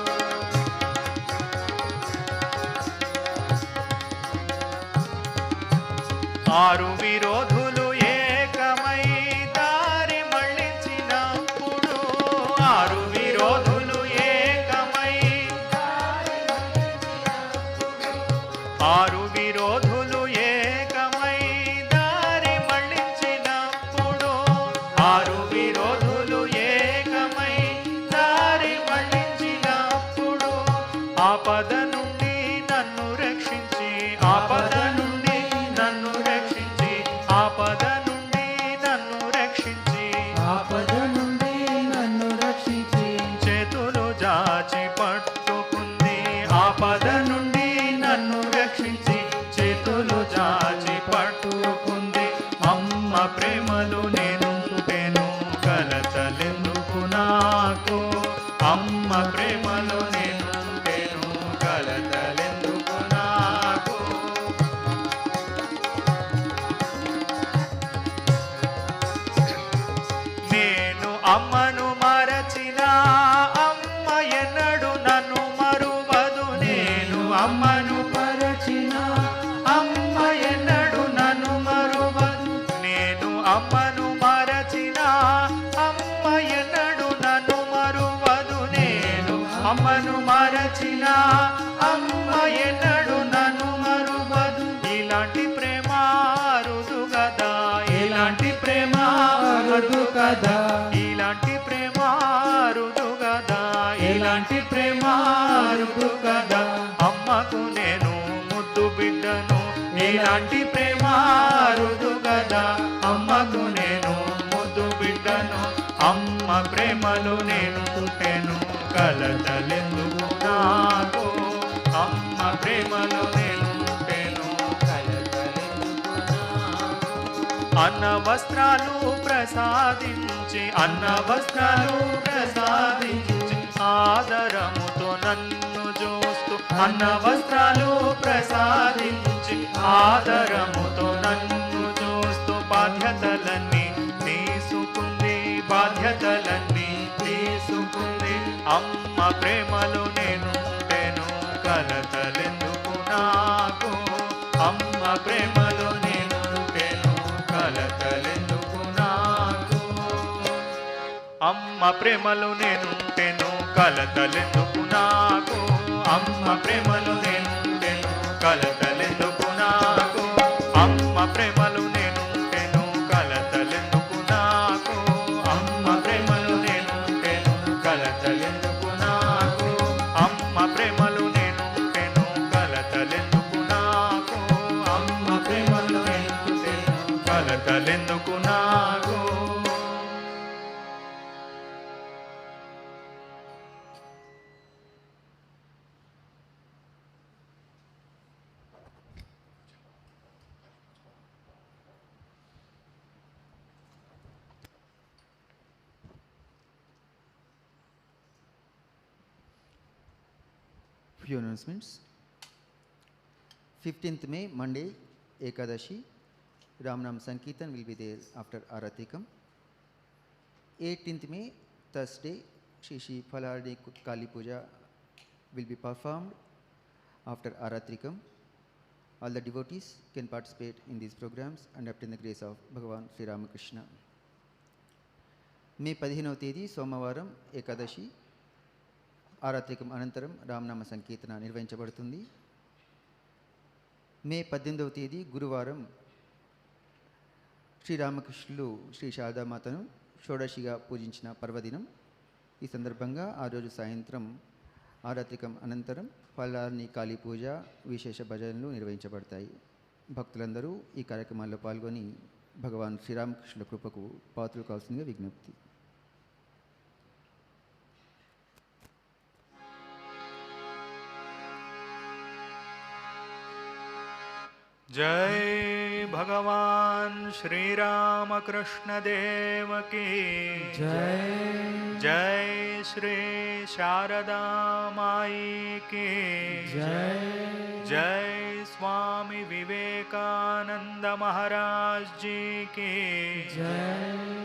ఆరు విరోధుల ప్రేమలో నేనుంటేను కలతలెందుకు నాకు అమ్మ ప్రేమలో నేనుంటేను కలతలెందుకు నాకు నేను అమ్మను మరచిన అమ్మ ఎన్నడు నన్ను మరువదు నేను అమ్మను మరచిన అమ్మ ఎన్నడు నన్ను మరువదు నేను అమ్మను మరచిన అమ్మ ఎన్నడు నన్ను మరువదు నేను అమ్మను మరచిన అమ్మ ఎన్నడు నన్ను మరువదు ఇలాంటి ప్రేమ అరుదు కదా ఇలాంటి ప్రేమ అరుదు కదా ఇలాంటి ప్రేమ అరుదు కదా ఇలాంటి ప్రేమ అరుదు కదా అమ్మకు నేను ముద్దు బిడ్డను ఇలాంటి ప్రేమ అరుదు కదా అమ్మకు నేను ముద్దు బిడ్డను అమ్మ ప్రేమలో నేను పుట్టెను కలతలెందుకు నాకు అమ్మ ప్రేమలో నేను పుట్టెను కలతలెందుకు నాకు అన్న వస్త్రాలు ప్రసాదించి అన్న వస్త్రాలు ప్రసాదించి ఆదరముతో నన్ను చూస్తూ అన్న వస్త్రాలు ప్రసాదించి ఆదరముతో నన్ను చూస్తూ బాధ్యతలన్నీ తీసుకుంది బాధ్యతలన్నీ తీసుకుంది అమ్మ ప్రేమలో నేనుంటేను కలతలెందుకు నాకు అమ్మ ప్రేమలో నేనుంటేను కలతలెందుకు నాకు అమ్మ ప్రేమలో నేనుంటేను కలతలెందుకు నాకు అమ్మ ప్రేమలో నేనుంటేను కలతలెందుకు నాకు అమ్మ ప్రేమలో నేనుంటేను కలతలెందుకు నాకు అమ్మ ప్రేమలో నేనుంటేను కలతలెందుకు నాకు అమ్మ ప్రేమలో నేనుంటేను కలతలెందుకు నాకు అమ్మ ప్రేమలో నేనుంటేను కలతలెందుకు నాకు Few announcements. 15th May, Monday, Ekadashi. Ramnam Sankirtan will be there after Aaratrikam. 18th May, Thursday, Shri Phalardi Kali Puja will be performed after Aaratrikam. All the devotees can participate in these programs and obtain the grace of Bhagavan Sri Ramakrishna. May 15వ తేదీ సోమవారం ఏకాదశి ఆరాత్రికం అనంతరం రామనామ సంకీర్తన నిర్వహించబడుతుంది. మే 18వ తేదీ గురువారం శ్రీరామకృష్ణులు శ్రీ శారదామాతను షోడశిగా పూజించిన పర్వదినం. ఈ సందర్భంగా ఆ రోజు సాయంత్రం ఆరాత్రికం అనంతరం పల్లార్ని కాళీ పూజ విశేష భజనలు నిర్వహించబడతాయి. భక్తులందరూ ఈ కార్యక్రమాల్లో పాల్గొని భగవాన్ శ్రీరామకృష్ణుల కృపకు పాత్రలు కావాల్సిందిగా విజ్ఞప్తి. जय भगवान श्री रामकृष्ण देव की जय जय श्री शारदा माई की जय जय स्वामी विवेकानंद महाराज जी की जय